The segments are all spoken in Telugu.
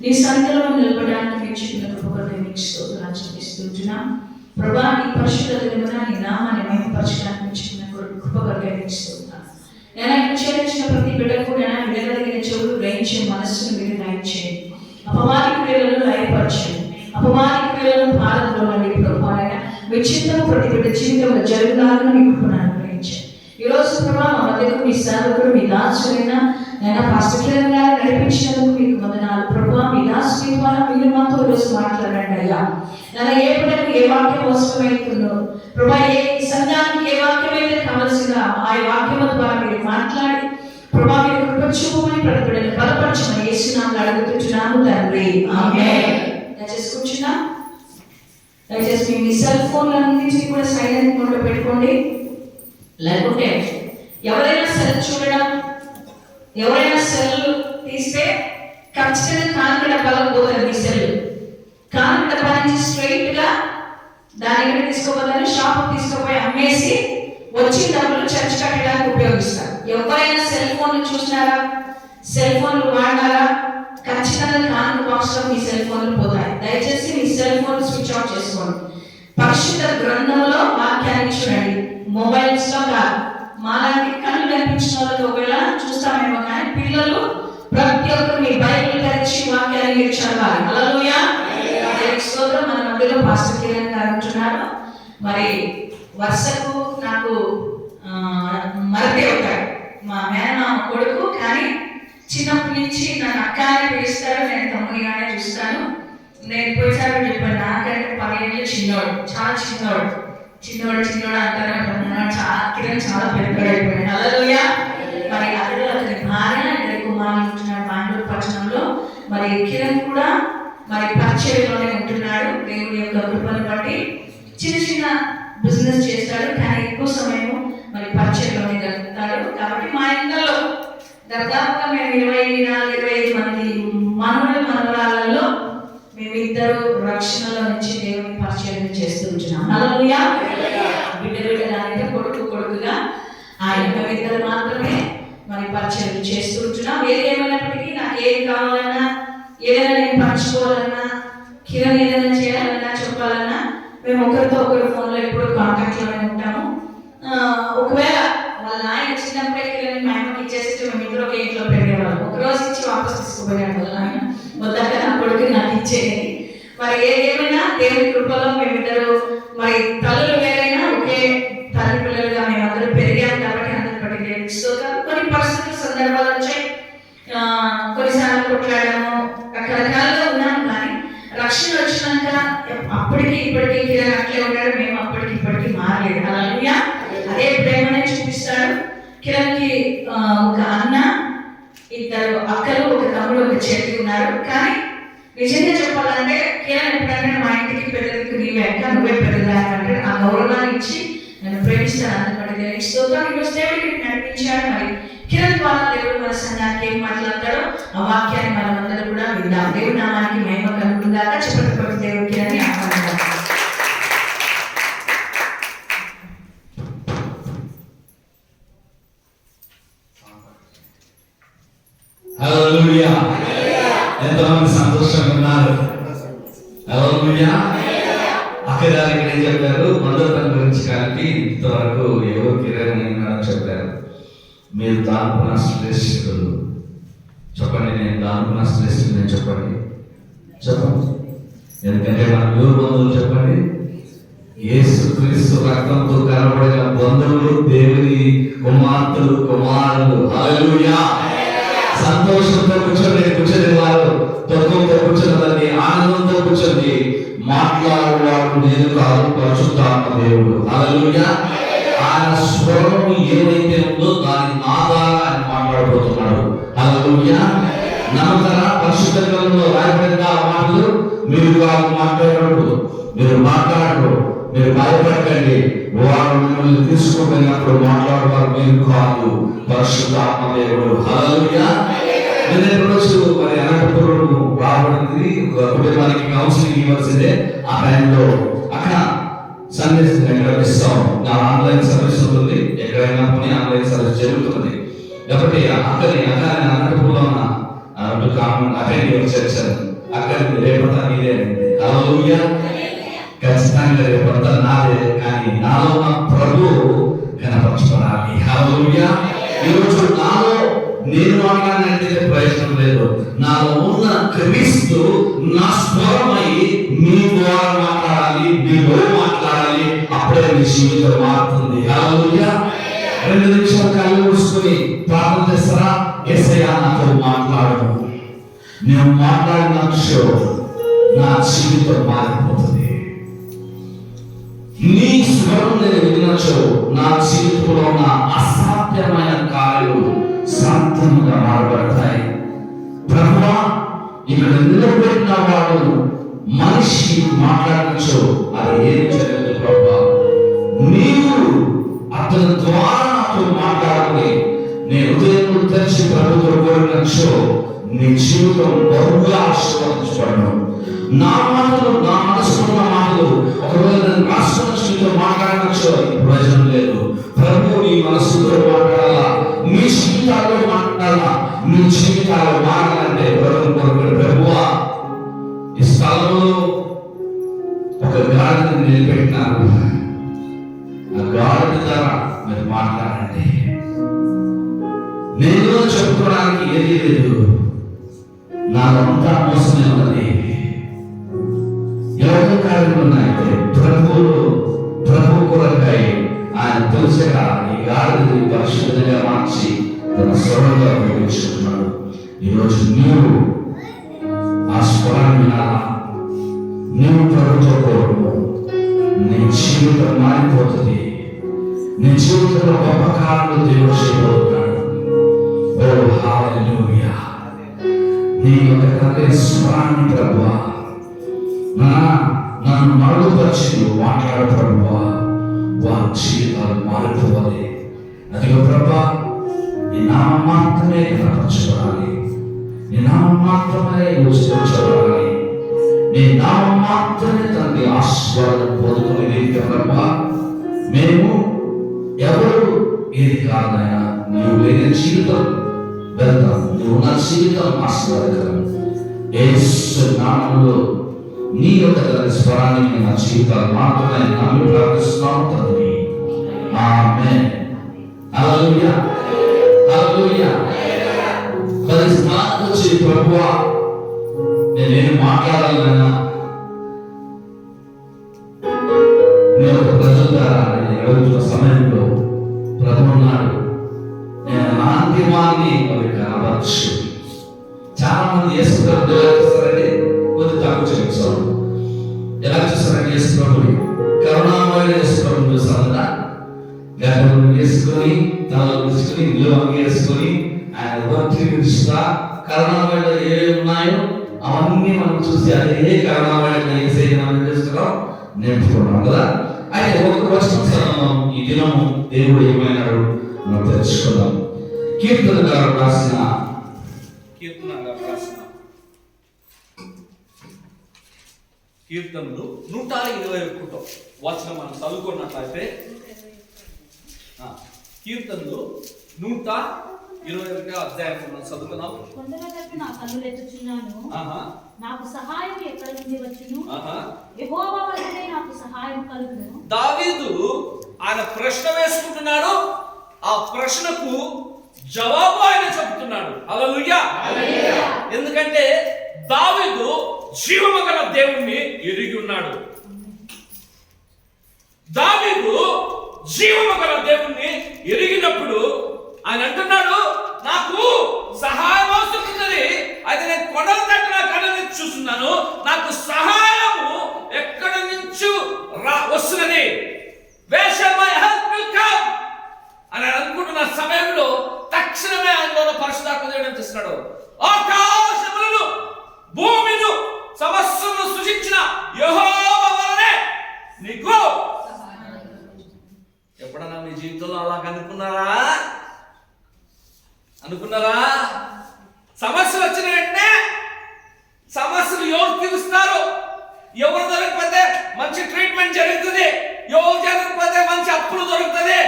నీ సన్నిధిలో నిలబడడానికి మీరు చెప్పిన కృపను నీకు స్తోత్రాలు చెల్లిస్తున్నాం ప్రభా. నీ పరిశుద్ధ దినమున నీ నామాన్ని మహిమపరచడానికి మీరు చెప్పిన కృపను నీకు స్తోత్రాలు. నేను చేర్చిన ప్రతి బిడ్డకు నేను వినగలిగిన చెవులు గ్రహించే మనస్సును మీరు దయచేయండి. అపవాది క్రియలను లయపరచండి. అపవాది క్రియలను పాలనలో నుండి ప్రభా మీ చిత్తము ప్రతి బిడ్డ జీవితంలో జరుగులాగా మీ కృపను అనుగ్రహించండి. ఈరోజు ప్రభా మా మధ్యకు మీ సేవకుడు మీ దాసుడైన నేను పాస్టర్ కిరణ్ గారు నడిపించినందుకు మీకు వందనాలు ప్రభా. మీ దాసుని ద్వారా మీరు మాతో ఈరోజు మాట్లాడండి అయ్యా. నేను ఏ బిడ్డకు ఏ వాక్యం అవసరమవుతుందో ప్రభా, ఏ సంఘానికి ఏ వాక్యం అయితే కావలసిందో ఆ వాక్యం ద్వారా మీరు మాట్లాడి ప్రభా మీరు కృప చూపమని ప్రతి బిడ్డను బలపరచమని యేసునామములో అడుగుతున్నాము తండ్రి, ఆమేన్. దయచేసి కూర్చున్నా. దయచేసి మీ సెల్ ఫోన్లన్నింటినీ కూడా సైలెంట్ మోడ్లో పెట్టుకోండి. లేకుంటే ఎవరైనా సెల్ చూడడం, ఎవరైనా సెల్ తీస్తే ఖచ్చితంగా కానుక డబ్బాలో పోతుంది. మీ సెల్ కానుక డబ్బా నుంచి స్ట్రైట్ గా దాని దగ్గర తీసుకోపోతారు, షాప్ తీసుకుపోయి అమ్మేసి వచ్చిన డబ్బులు చర్చ్ కట్టడానికి ఉపయోగిస్తారు. ఎవరైనా సెల్ ఫోన్ చూసినారా, సెల్ ఫోన్లు వాడినారా, ఖచ్చితంగా కానుక బాక్స్ లో మీ సెల్ ఫోన్లు పోతాయి. దయచేసి మీ సెల్ ఫోన్ స్విచ్ ఆఫ్ చేసుకోండి. పరిశుద్ధ గ్రంథంలో వాక్యాన్ని చూడండి, మొబైల్స్ లో కాదు. మాలాంటి కళ్ళు కనిపించిన వాళ్ళకి ఒకవేళ చూస్తామేమో, కానీ పిల్లలు ప్రతి ఒక్కరు మీ బైబిల్ తెరిచి వాక్యాన్ని మీరు చదవాలి. హల్లెలూయా. స్తోత్రం. మన మధ్యలో పాస్టర్ కిరణ్ గారు ఉంటున్నారు. మరి వర్షకు నాకు మరపే అవుతాడు, మా మేనమామ కొడుకు. కానీ చిన్నప్పటి నుంచి నన్ను అక్క అని పిలుస్తాడు, నేను తమ్ముడిగానే చూస్తాను. నేను పోయిసారి చెప్పాను, నాకంటే 10 ఏళ్ళు చిన్నోడు, చాలా చిన్నోడు అంటారు. చాలా కిరణ్ చాలా పెద్దోడు అయిపోయాడు. హల్లెలూయా. మరి అదే అతని భార్య, 2 కుమారులు ఉంటున్నాడు బెంగళూరు పట్టణంలో. మరి కిరణ్ కూడా మరి పరిచయంలోనే ఉంటున్నాడు. దేవుడి యొక్క కృపను బట్టి చిన్న చిన్న బిజినెస్ చేస్తాడు, కానీ ఎక్కువ సమయం మరి పరిచయంలోనే గడుపుతాడు. కాబట్టి మా ఇంట్లో దాదాపుగా మేము 24-25 మంది మనవలు మనవరాళ్ళలో మేమిద్దరు రక్షణలో నుంచి దేవుని పరిచయం చేస్తూ ఉంటున్నాం. హల్లెలూయా. బిడ్డగానే కొడుకుగా ఆయన మేమిద్దరు మాత్రమే మరి పరిచయం చేస్తూ ఉంటున్నాం. ఏదేమైనప్పటికీ నాకు ఏది కావాలన్నా, ఏదైనా నేను పంచుకోవాలన్నా, కిరణ్ ఏదైనా చేయాలన్నా, చెప్పాలన్నా మేము ఒకరితో ఒకరు ఫోన్లో ఎప్పుడు కాంటాక్ట్లోనే ఉంటాము. ఒకవేళ వాళ్ళ నాయన చిన్నప్పుడే కిరణ్ మా అమ్మకి ఇచ్చేసి మేమిద్దరు ఒక ఇంట్లో పెరిగేవాళ్ళం. ఒకరోజు ఇచ్చి వాపస్ తీసుకుపోయాడు వాళ్ళ నాయన, వద్దాక నా కొడుకు నాకు ఇచ్చేది. మరి ఏదేమైనా దేవుని కృపలో మేమిద్దరు మరి తల్లులు వేరైనా ఒకే తల్లి పిల్లలుగా మేమందరూ పెరిగాము. కాబట్టి అందరి బట్టి దేవునికి స్తోత్రం. కొన్ని పరిస్థితులు సందర్భాలు వచ్చాయి, కొన్నిసార్లు కొట్లాడము, రకరకాలుగా ఉన్నాము. కానీ రక్షణ వచ్చినాక అప్పటికి ఇప్పటికీ కిరణ్ అట్లే ఉన్నాడు, మేము అప్పటికి ఇప్పటికీ మారలేదు. హల్లెలూయా. అదే ప్రేమనే చూపిస్తాడు. కిరణ్కి ఒక అన్న, 2 అక్కలు, 1 తమ్ముడు, 1 చెల్లి ఉన్నారు. కానీ నిజంగా చెప్పాలంటే కిరణ్ ఎప్పుడంటే మా ఇంటికి పెద్దదికి నీవే అక్క, నువ్వే పెద్దదా అంటే ఆ గౌరవాన్ని ఇచ్చి నన్ను ప్రేమిస్తాను. అందుకంటే దేవునికి స్తోత్రం. ఈరోజు దేవుడికి నడిపించాడు. మరి కిరణ్ ద్వారా దేవుడు మన సంఘానికి ఏం మాట్లాడతాడో ఆ వాక్యాన్ని మనమందరూ కూడా విందాం. దేవుడి నామానికి మహిమ కలుగుతుందాక చెప్పకపోతే దేవుడి కిరణ్ ఆహ్వానిద్దాం. హల్లెలూయా. ఎంతమంది సంతోషంగా ఉన్నారు? హల్లెలూయా. అక్కదానికి ఏం చెప్పారు? మందతం గురించి కలిపి ఇంతవరకు ఎవరు కిరణ్ ఉన్నారని చెప్పారు. మీరు దానుకున్న శ్రేష్ఠులు చెప్పండి. నేను దానుకున్న శ్రేష్ఠులు నేను చెప్పండి. ఎందుకంటే మన ఎవరు బంధువులు చెప్పండి? యేసుక్రీస్తు రక్తంతో కనబడిన బంధువులు, దేవుని కుమార్తెలు, కుమారులు. హల్లెలూయా. సంతోషంతో కూర్చొని వారు, దుఃఖంతో కూర్చొని ఆనందంతో కూర్చొని మాట్లాడేవాడు నేను కాదు, పరిశుద్ధాత్మ దేవుడు. హల్లెలూయా. ఆయన స్వరం ఏదైతే ఉందో దాని ఆధారంగా ఆయన మాట్లాడబోతున్నాడు. హల్లెలూయా. నమ్మకరా? పరిశుద్ధ గ్రంథంలో రాయబడిన మాటలు మీరు కాదు మాట్లాడరు, మీరు మాట్లాడరు, మీరు భయపడకండి. వారు మిమ్మల్ని తీసుకోపోయినప్పుడు మాట్లాడేవారు మీరు కాదు, పరిశుద్ధాత్మ దేవుడు. హల్లెలూయా. నిన్న రోజు మరి అనంతపురం రాబడింది, కుటుంబానికి కౌన్సిలింగ్ ఇవ్వాల్సిందే. ఆ టైంలో అక్కడ సందేశం ఎక్కడ ఇస్తాం, నా ఆన్లైన్ సర్వీస్ ఉంటుంది, ఎక్కడైనా పోనీ ఆన్లైన్ సర్వీస్ జరుగుతుంది. కాబట్టి అక్కడ అనంతపురంలో అటెండ్ చేశాను. అక్కడికి రేపంతా నీదే అండి. హల్లెలూయా. ఖచ్చితంగా రేపంతా నాదే, కానీ నాలో ఉన్న ప్రభు కనపరచబడాలి. హల్లెలూయా. ఈరోజు నాలో నేను మాట్లాడినంటే ప్రయోజనం లేదు. నాలో ఉన్న క్రీస్తు నా స్వరమై మీ ద్వారా మాట్లాడాలి, మీలో మాట్లాడాలి. అప్పుడే మీ జీవితం మారుతుంది. హల్లెలూయా. 2 నిమిషాలు కళ్ళు మూసుకొని ప్రార్థన చేస్తారా? యేసయ్యా నాతో మాట్లాడు. నేను మాట్లాడినచో నా జీవితం మారిపోతుంది. నీ స్వరం నేను విన్నచో నా జీవితంలో ఉన్న అసాధ్యమైన కార్యాలు సాధ్యంగా మారబడతాయి. ప్రభువా, ఇక్కడ నిలబెట్టిన వాడు మనిషి మాట్లాడచ్చు, అది ఏం జరగదు ప్రభువా. నీవు అతని ద్వారా నాతో మాట్లాడుకుని నేను హృదయం తెరిచి ప్రభుత్వ కోరినచ్చో నీ జీవితం బహుగా ఆశీర్వదించబడను. నా మాటలు, నా మనసులో ఉన్న మాటలు ఒకవేళ నేను రాష్ట్ర జీవితం మాట్లాడనచ్చో ప్రయోజనం లేదు. ప్రభు నీ మనసుతో మాట్లాడాలా, మీ జీవితాల్లో మాట్లాడాలా, మీ జీవితాల్లో మాట్లాడాలంటే ప్రభు కోరుకునే ప్రభువా, ఈ స్థలంలో ఒక గాడిని నిలబెట్టినారు. ఆ గాడి ద్వారా మీరు మాట్లాడండి. నేను చెప్పుకోవడానికి ఏది లేదు, నాదంతా మోసమే ఉన్నది. ఎవరి కార్యములు ఉన్నాయంటే ప్రభు కొరకై ఆయన తెలుసగా ఈ గాడిని పరిశుద్ధంగా మార్చి తన స్వరంగా ఉపయోగించుకున్నాడు. ఈరోజు నీవు ఆ స్వరాన్ని వినాలా, నీవు ప్రభుత్వ కోరుము, నీ జీవితం మారిపోతుంది. నీ జీవితంలో గొప్ప కార్యాలు దేవుడు చేయబోతున్నాడు. ఓ హల్లెలూయా. నీ యొక్క స్వరాన్ని ప్రభువా నన్ను మరుగుపరిచి మాట్లాడు ప్రభువా, వారి జీవితాలు మారిపోవాలి. అదిగో ప్రభా, నీ నామం మాత్రమే కనపరచబడాలి, నీ నామం మాత్రమే యోచించబడాలి, నీ నామం మాత్రమే తండ్రి ఆశీర్వాదం పొందుకునే ప్రభా. మేము ఎవరు ఏది కాదైనా నీవు లేని జీవితం వెళ్తాం, నువ్వు నా జీవితం ఆశీర్వాదకరం. యేసు నామములో నీ యొక్క స్వరాన్ని నా జీవితాలు మాత్రమే నమ్మి ప్రార్థిస్తున్నాము తండ్రి. ఆమేన్. హల్లెలూయా. హల్లెలూయా. మరి స్నానం వచ్చి ప్రభువా నేనేం మాట్లాడాలన్నా నేను ఒక ప్రజల ద్వారా అడుగుతున్న సమయంలో ప్రభు ఉన్నాడు, నేను నా అంతిమాన్ని అవి కనబరచు. చాలా మంది యేసు ప్రభువుని ఎలా చూస్తారంటే కొద్ది తక్కువ చూపిస్తారు. ఎలా చూస్తారంటే యేసు ప్రభుని కరుణామయుడు యేసు ప్రభుని చూస్తారు కదా, గర్భం వేసుకొని తలలో తీసుకొని ఇల్లు వేసుకొని ఆయన వర్తి విడుస్తా కరుణామయుడు ఏ ఉన్నాయో అవన్నీ మనం చూసి అదే కరుణామయుడు ఏసై మనం చేస్తున్నాం నేర్చుకున్నాం కదా. అయితే ఒక వచనం ఈ దినము దేవుడు ఏమైనాడు మనం తెలుసుకుందాం. కీర్తనకారుడు రాసిన కీర్తనలు 121 వచనం మనం చదువుకున్నట్లయితే, కీర్తనలు 121 అధ్యాయం మనం చదువుకున్నాం. కొండలపైకి నా కన్నులెత్తుచున్నాను, నాకు సహాయం ఎక్కడి నుండి వచ్చును? యెహోవా వలనే నాకు సహాయం కలుగును. దావీదు ఆయన ప్రశ్న వేసుకుంటున్నాడు, ఆ ప్రశ్నకు జవాబు ఆయన చెబుతున్నాడు. హల్లెలూయా. ఎందుకంటే దావీదు జీవము గల దేవుణ్ణి ఎరిగి ఉన్నాడు. దావీదు జీవము గల దేవుణ్ణి ఎరిగినప్పుడు ఆయన అంటున్నాడు, నాకు సహాయం అవసరం ఉన్నది. అయితే నేను కొండల తట్టు నా కళ్ళని చూస్తున్నాను, నాకు సహాయము ఎక్కడి నుంచి వస్తున్నది. Where shall my help will come అని అనుకుంటున్న సమయంలో తక్షణమే ఆయనలో పరిశుద్ధాత్మ దేవుడు చేస్తున్నాడు. ఆకాశములను భూమిని సమస్తను సృజించిన యెహోవా వలనే నీకు ఎప్పుడన్నా మీ జీవితంలో అలా అనుకున్నారా? సమస్యలు వచ్చిన వెంటనే సమస్యలు ఎవరు తీరుస్తారు? ఎవరు దొరకకపోతే మంచి ట్రీట్మెంట్ జరుగుతుంది, ఎవరు జరగకపోతే మంచి అప్పులు దొరుకుతుంది.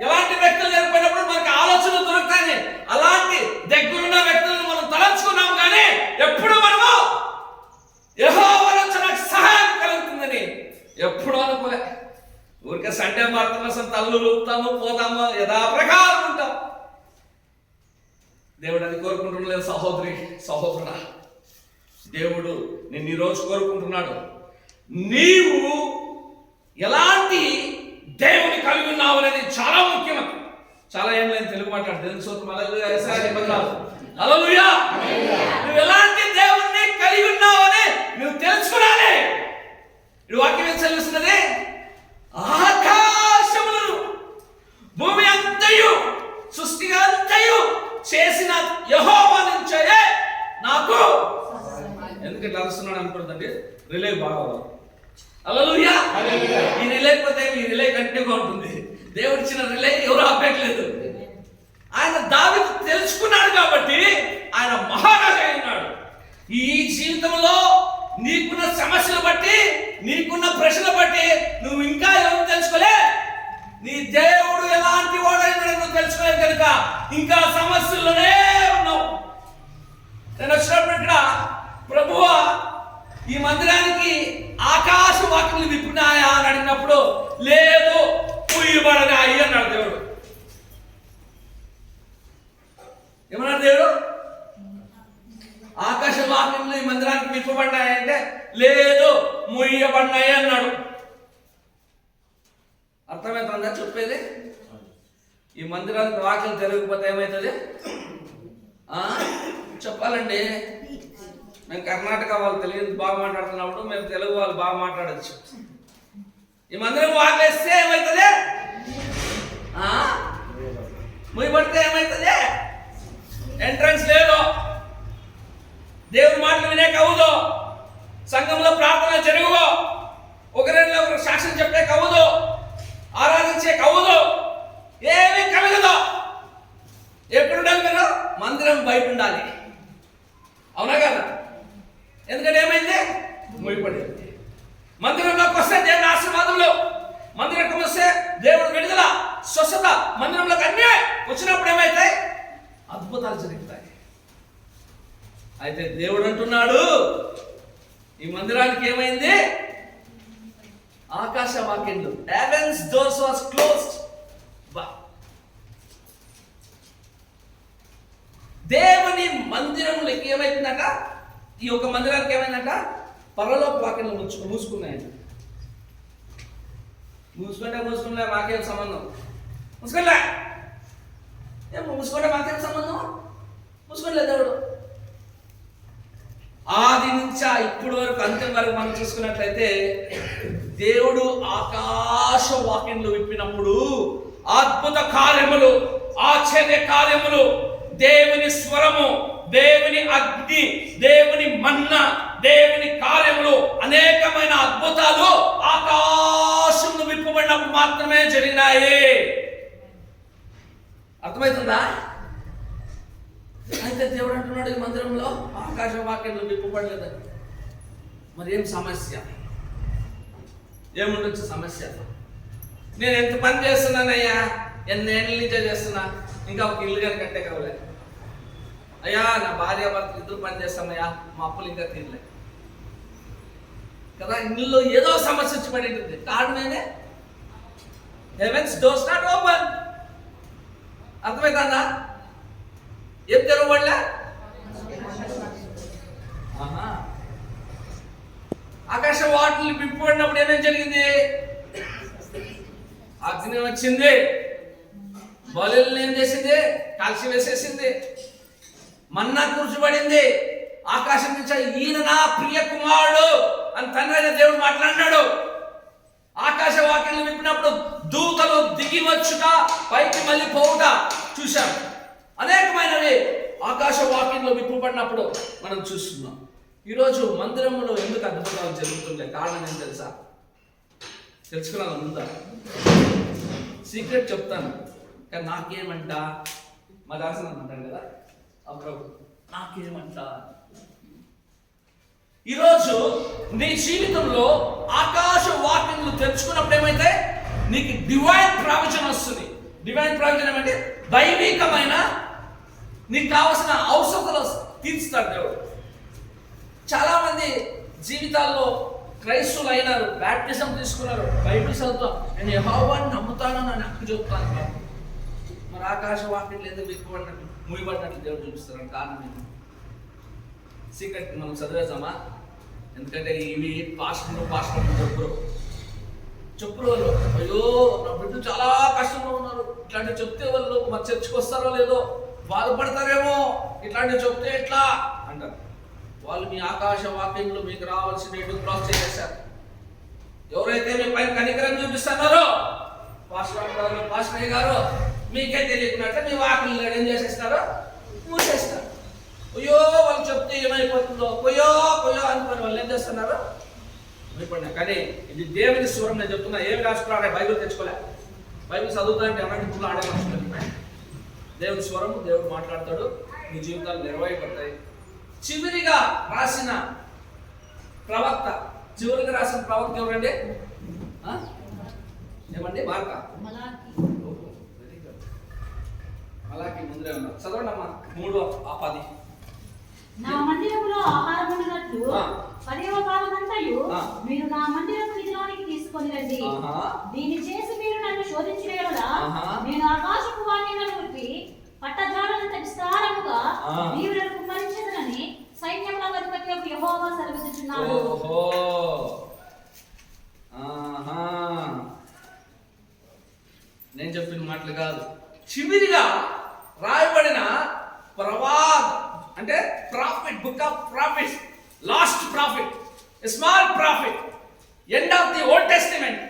ఎలాంటి వ్యక్తులు జరిగిపోయినప్పుడు మనకి ఆలోచనలు దొరుకుతాయి. అలాంటి దగ్గరున్న వ్యక్తులను మనం తలంచుకున్నాం, కానీ ఎప్పుడు మనము తల్లులు ఊపుతాము, పోతాము, యథాప్రకారం ఉంటాం. దేవుడు అది కోరుకుంటున్నాడు. సహోదరి సహోదరుడా, దేవుడు నిన్ను ఈరోజు కోరుకుంటున్నాడు. నీవు ఎలాంటి దేవుని కలిగి ఉన్నావు అనేది చాలా ముఖ్యం. చాలా ఏం లేదు, తెలుగు మాట్లాడు. తెలుగు సూత్రం హల్లెలూయా. నువ్వు ఎలాంటి దేవుణ్ణి కలిగి ఉన్నావు అని నువ్వు తెలుసుకున్నానే. ఈ వాక్యం ఏం చదివిస్తున్నది? ఆకాశములను భూమి అంతయు సృష్టి అంతయు చేసిన యెహోవా నుంచే నాకు. ఎందుకంటే అరుస్తున్నాడు అనుకుంటుందండి, రిలే బాగా. హల్లెలూయా. ఈ రిలే పోతే ఈ రిలే కంటిన్యూగా ఉంటుంది. దేవుడు ఇచ్చిన రిలే ఎవరు ఆపేయట్లేదు. ఆయన దావీదు తెలుసుకున్నాడు కాబట్టి ఆయన మహారాజు అయినాడు. ఈ జీవితంలో నీకున్న సమస్యలు బట్టి, నీకున్న ప్రశ్నలు బట్టి నువ్వు ఇంకా ఎవరు తెలుసుకోలే. నీ దేవుడు ఎలాంటి వాడైనా నువ్వు తెలుసుకోలేదు కనుక ఇంకా సమస్యల్లోనే ఉన్నావు. నేను వచ్చినప్పుడు ఇక్కడ ప్రభువా ఈ మందిరానికి ఆకాశ వాక్యములు విప్పినాయా అని అడిగినప్పుడు లేదు, పూయబడనాయి అన్నాడు దేవుడు. ఏమన్నాడు దేవుడు? ఆకాశ వాక్యములు ఈ మందిరానికి విప్పబడినాయంటే లేదు, ముయ్యబడినాయి అన్నాడు. అర్థమవుతుందా చెప్పేది? ఈ మందిరానికి వాక్యం తెలియకపోతే ఏమవుతుంది చెప్పాలండి. మేము కర్ణాటక వాళ్ళు తెలుగు బాగా మాట్లాడుతున్నప్పుడు మేము తెలుగు వాళ్ళు బాగా మాట్లాడచ్చు. ఈ మందిరం వాకేస్తే ఏమవుతుంది? ముయ్యబడితే ఏమవుతుంది? ఎంట్రన్స్ లేదు, దేవుని మాటలు వినేక అవ్వదు, సంఘంలో ప్రార్థన జరుగువు, ఒకరిలో ఒకరు సాక్ష్యం చెప్పే కవ్వదు, ఆరాధించే కవ్వదు, ఏమీ కలగదు. ఎక్కడుండాలి మీరు? మందిరం బయట ఉండాలి. అవునా కదా? ఎందుకంటే ఏమైంది? ముడిపడింది. మందిరంలోకి వస్తే దేవుని ఆశీర్వాదములు, మందిరంలోకి వస్తే దేవుడు విడుదల, స్వస్థత, మందిరంలోకి అన్నీ వచ్చినప్పుడు ఏమైతాయి? అద్భుతాలు జరుగుతాయి. అయితే దేవుడు అంటున్నాడు ఈ మందిరానికి ఏమైంది? ఆకాశ వాక్యంలో heaven's doors was closed. దేవుని మందిరంలోకి ఏమైందట? ఈ యొక్క మందిరానికి ఏమైందట? పరలోక వాక్యంలో మూసుకున్నాయంట. మూసుకుంటే మాకేం సంబంధం? మూసుకుంటే మాకేం సంబంధం? మూసుకోలే దేవుడు. ఆది నుంచి ఇప్పటి వరకు అంత్యం వరకు మనం చూసుకున్నట్లయితే దేవుడు ఆకాశ వాక్యంలో విప్పినప్పుడు అద్భుత కార్యములు, ఆశ్చర్య కార్యములు, దేవుని స్వరము, దేవుని అగ్ని, దేవుని మన్న, దేవుని కార్యములు, అనేకమైన అద్భుతాలు ఆకాశంలో విప్పబడినప్పుడు మాత్రమే జరిగినాయి. అర్థమవుతుందా? అయితే దేవుడు అంటున్నాడు ఈ మందిరంలో ఆకాశ వాక్యంలో విప్పబడలేదని. మరి ఏం సమస్య? ఏముండొచ్చు సమస్య? నేను ఎంత పని చేస్తున్నానయ్యా, ఎన్నేళ్ళ నుంచే చేస్తున్నా, ఇంకా ఒక ఇల్లు కానీ కట్టే కావలే అయ్యా, నా భార్య భర్త ఇద్దరు పని చేస్తామయ్యా, మా అప్పులు ఇంకా తీరలే కదా. ఇల్లులో ఏదో సమస్య వచ్చి పడి ఉంటుంది. కారణమేనే హెవెన్స్ డోర్స్ నాట్ ఓపెన్. అర్థమవుతుందా? ఏం తెరవబడలే? ఆకాశ వాటిని విప్పబడినప్పుడు ఏమేం జరిగింది? అగ్ని వచ్చింది, బలులను ఏం చేసింది? కాల్చి వేసేసింది, మన్నా కూర్చోబడింది. ఆకాశం నుంచి ఈయన నా ప్రియ కుమారుడు అని తండ్రి అయిన దేవుడు మాట్లాడినాడు. ఆకాశ వాక్యాలు విప్పినప్పుడు దూతలు దిగి వచ్చుట, పైకి మళ్ళీ పోవుట చూశాం. అనేకమైనవి ఆకాశ వాక్యంలో విప్పబడినప్పుడు మనం చూస్తున్నాం. ఈరోజు మందిరంలో ఎందుకు అద్భుతాలు జరుగుతుండే కారణం ఏం తెలుసా? తెలుసుకున్నాను ముందా? సీక్రెట్ చెప్తాను, కానీ నాకేమంట మా దాసన అంటాడు కదా అప్పుడు, నాకేమంట. ఈరోజు నీ జీవితంలో ఆకాశ వాక్యములు తెచ్చుకున్నప్పుడు ఏమైతే నీకు డివైన్ ప్రావిజన్ వస్తుంది. డివైన్ ప్రావిజన్ ఏమంటే దైవికమైన నీకు కావాల్సిన అవసరాలు తీర్చుతాడు దేవుడు. చాలా మంది జీవితాల్లో క్రైస్తవులు అయినారు, బ్యాప్టిజం తీసుకున్నారు, బైబిల్ చదువుతాం, నేను యెహోవాని నమ్ముతానని అని హక్కు చెప్తాను బాబు. మరి ఆకాశ వాక్యం ఎందుకు విప్పబడినట్టు ముయ్యబడినట్లు దేవుడు చూపిస్తారు. కారణం ఏంటి? సీక్రెట్ మనం చదివేసామా? ఎందుకంటే ఇవి పాస్టర్లు చెప్పులు వాళ్ళు, అయ్యో నా బిడ్డ చాలా కష్టంలో ఉన్నారు, ఇట్లాంటివి చెప్తే వాళ్ళు మరి చర్చకు వస్తారో లేదో, బాధపడతారేమో, ఇట్లాంటివి చెప్తే ఎట్లా అంటారు. వాళ్ళు మీ ఆకాశ వాక్యంలో మీకు రావాల్సిన క్రాస్ చేసేసారు. ఎవరైతే మీ పైన కనికరం చూపిస్తున్నారో పాస్టర్ గారు మీకే తెలియకున్నట్టు మీ వాక్యంలో ఏం చేసేస్తారో మూసేస్తారు. అయ్యో వాళ్ళు చెప్తే ఏమైపోతుందో కొయ్యో అనుకుని వాళ్ళు ఏం చేస్తున్నారు భయపడినా. కానీ ఇది దేవుని స్వరం. నేను చెప్తున్నా, ఏమి రాసుకున్నాడే బైబిల్ తెచ్చుకోలే, బైబిల్ చదువుతా అంటే అలాంటి పుట్లు ఆడే మనుషులు. దేవుని స్వరం, దేవుడు మాట్లాడతాడు, మీ జీవితాలు నిర్వహిపడతాయి. చివరిగా రాసిన ప్రవక్త ఎవరండి? ఏమండి? మార్కా? మలాకి ముందరే ఉన్నారు. చదవండి అమ్మా, 3:10. నా మందిరములో ఆహారం ఉండినట్లు 10వ భాగమంతయు మీరు నా మందిరపు నిధిలోనికి తీసుకొని రండి. దీన్ని చేసి మీరు నన్ను శోధించిన యెడల నేను ఆకాశపు వాక్యములను విప్పి పట్టజాడనంత విస్తారముగా దీవులను కుమ్మరించెదనని సైన్యముల అధిపతి యెహోవా సెలవిస్తున్నాడు. నేను చెప్పిన మాటలు కాదు, చివరిగా రాయబడిన ప్రవాద్ అంటే prophet, book of prophets, last prophet, small prophet, end of the Old Testament,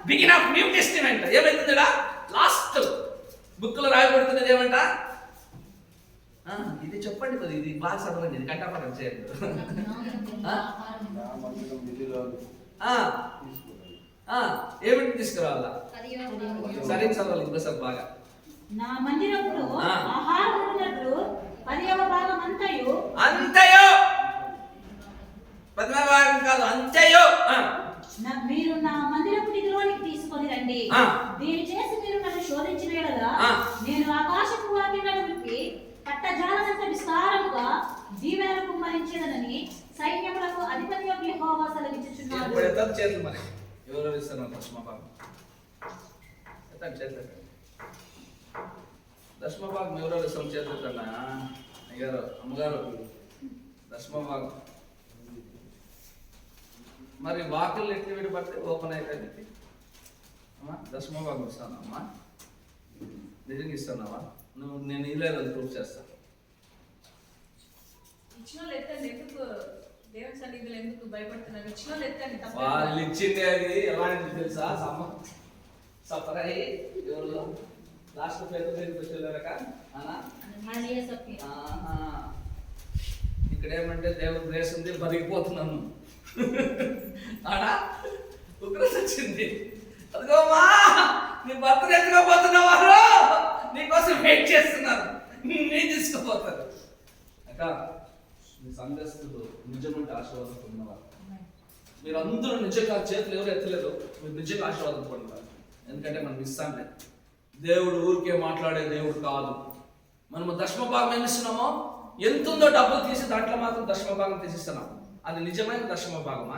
begin of New Testament. ఏమైతుందిరా? లాస్ట్ బుక్ లో రాయబడుతున్నది ఏమంట? ఇది చెప్పండి మరి, ఇది బాగా చదవండి, ఇది కంటాపడం చేయండి. ఏమిటి తీసుకురావాలా? సరే చదవాలి ఇంకోసారి బాగా. నా మందిరములో ఆహారం ఉండినట్లు 10వ భాగమంతయు 10వ భాగం కాదు, అంతయో మీరు నా మందిరపు నిధిలోనికి తీసుకొని రండి. దీన్ని చేసి మీరు నన్ను శోధించిన యెడల నేను ఆకాశపు వాక్యములను విప్పి పట్టజాలనంత విస్తారముగా దీవెనలు కుమ్మరించెదనని సైన్యములకు అధిపతి యెహోవా సెలవిచ్చుచున్నాడు. చేతులు మరి ఎవరు ఇస్తున్నారు? దశమ భాగం దశమ భాగం ఎవరో ఇస్తాం చేతున్నా అయ్యారు అమ్మగారు. దశమ భాగం మరి వాక్యలు ఎట్లా విడిపడితే ఓపెన్ అవుతాయి. అమ్మా దశమ భాగం ఇస్తాను అమ్మా, నిజంగా ఇస్తున్నావా? నువ్వు నేను ఇల్లేదు అది ప్రూఫ్ చేస్తాను. వాళ్ళు ఇచ్చింది అది ఎలాంటి తెలుసా? సఫరై ఎవరు లాస్ట్ ఇక్కడ ఏమంటే దేవుడు గ్రేస్ ఉంది, బరిగిపోతున్నాను ఆడా ఉగ్రత వచ్చింది. అదిగోమా నీ భర్తను ఎత్తుకోపోతున్నవారు నీకోసం వెయిట్ చేస్తున్నారు, నీ తీసుకుపోతారు. అక్క మీ సందేశంలో నిజమంటే ఆశీర్వాదం పొందినవారు మీరు అందరూ నిజంగా చేతులు ఎవరు ఎత్తలేదు, మీరు నిజంగా ఆశీర్వాదం పొందినవారు. ఎందుకంటే మనం ఇస్తాంలే, దేవుడు ఊరికే మాట్లాడే దేవుడు కాదు. మనము దశమ భాగం ఏమి ఇస్తున్నామో ఎంత ఉందో డబ్బులు తీసి దాంట్లో మాత్రం దశమ భాగం తీసిస్తున్నాం. అది నిజమైన దశమ భాగమా?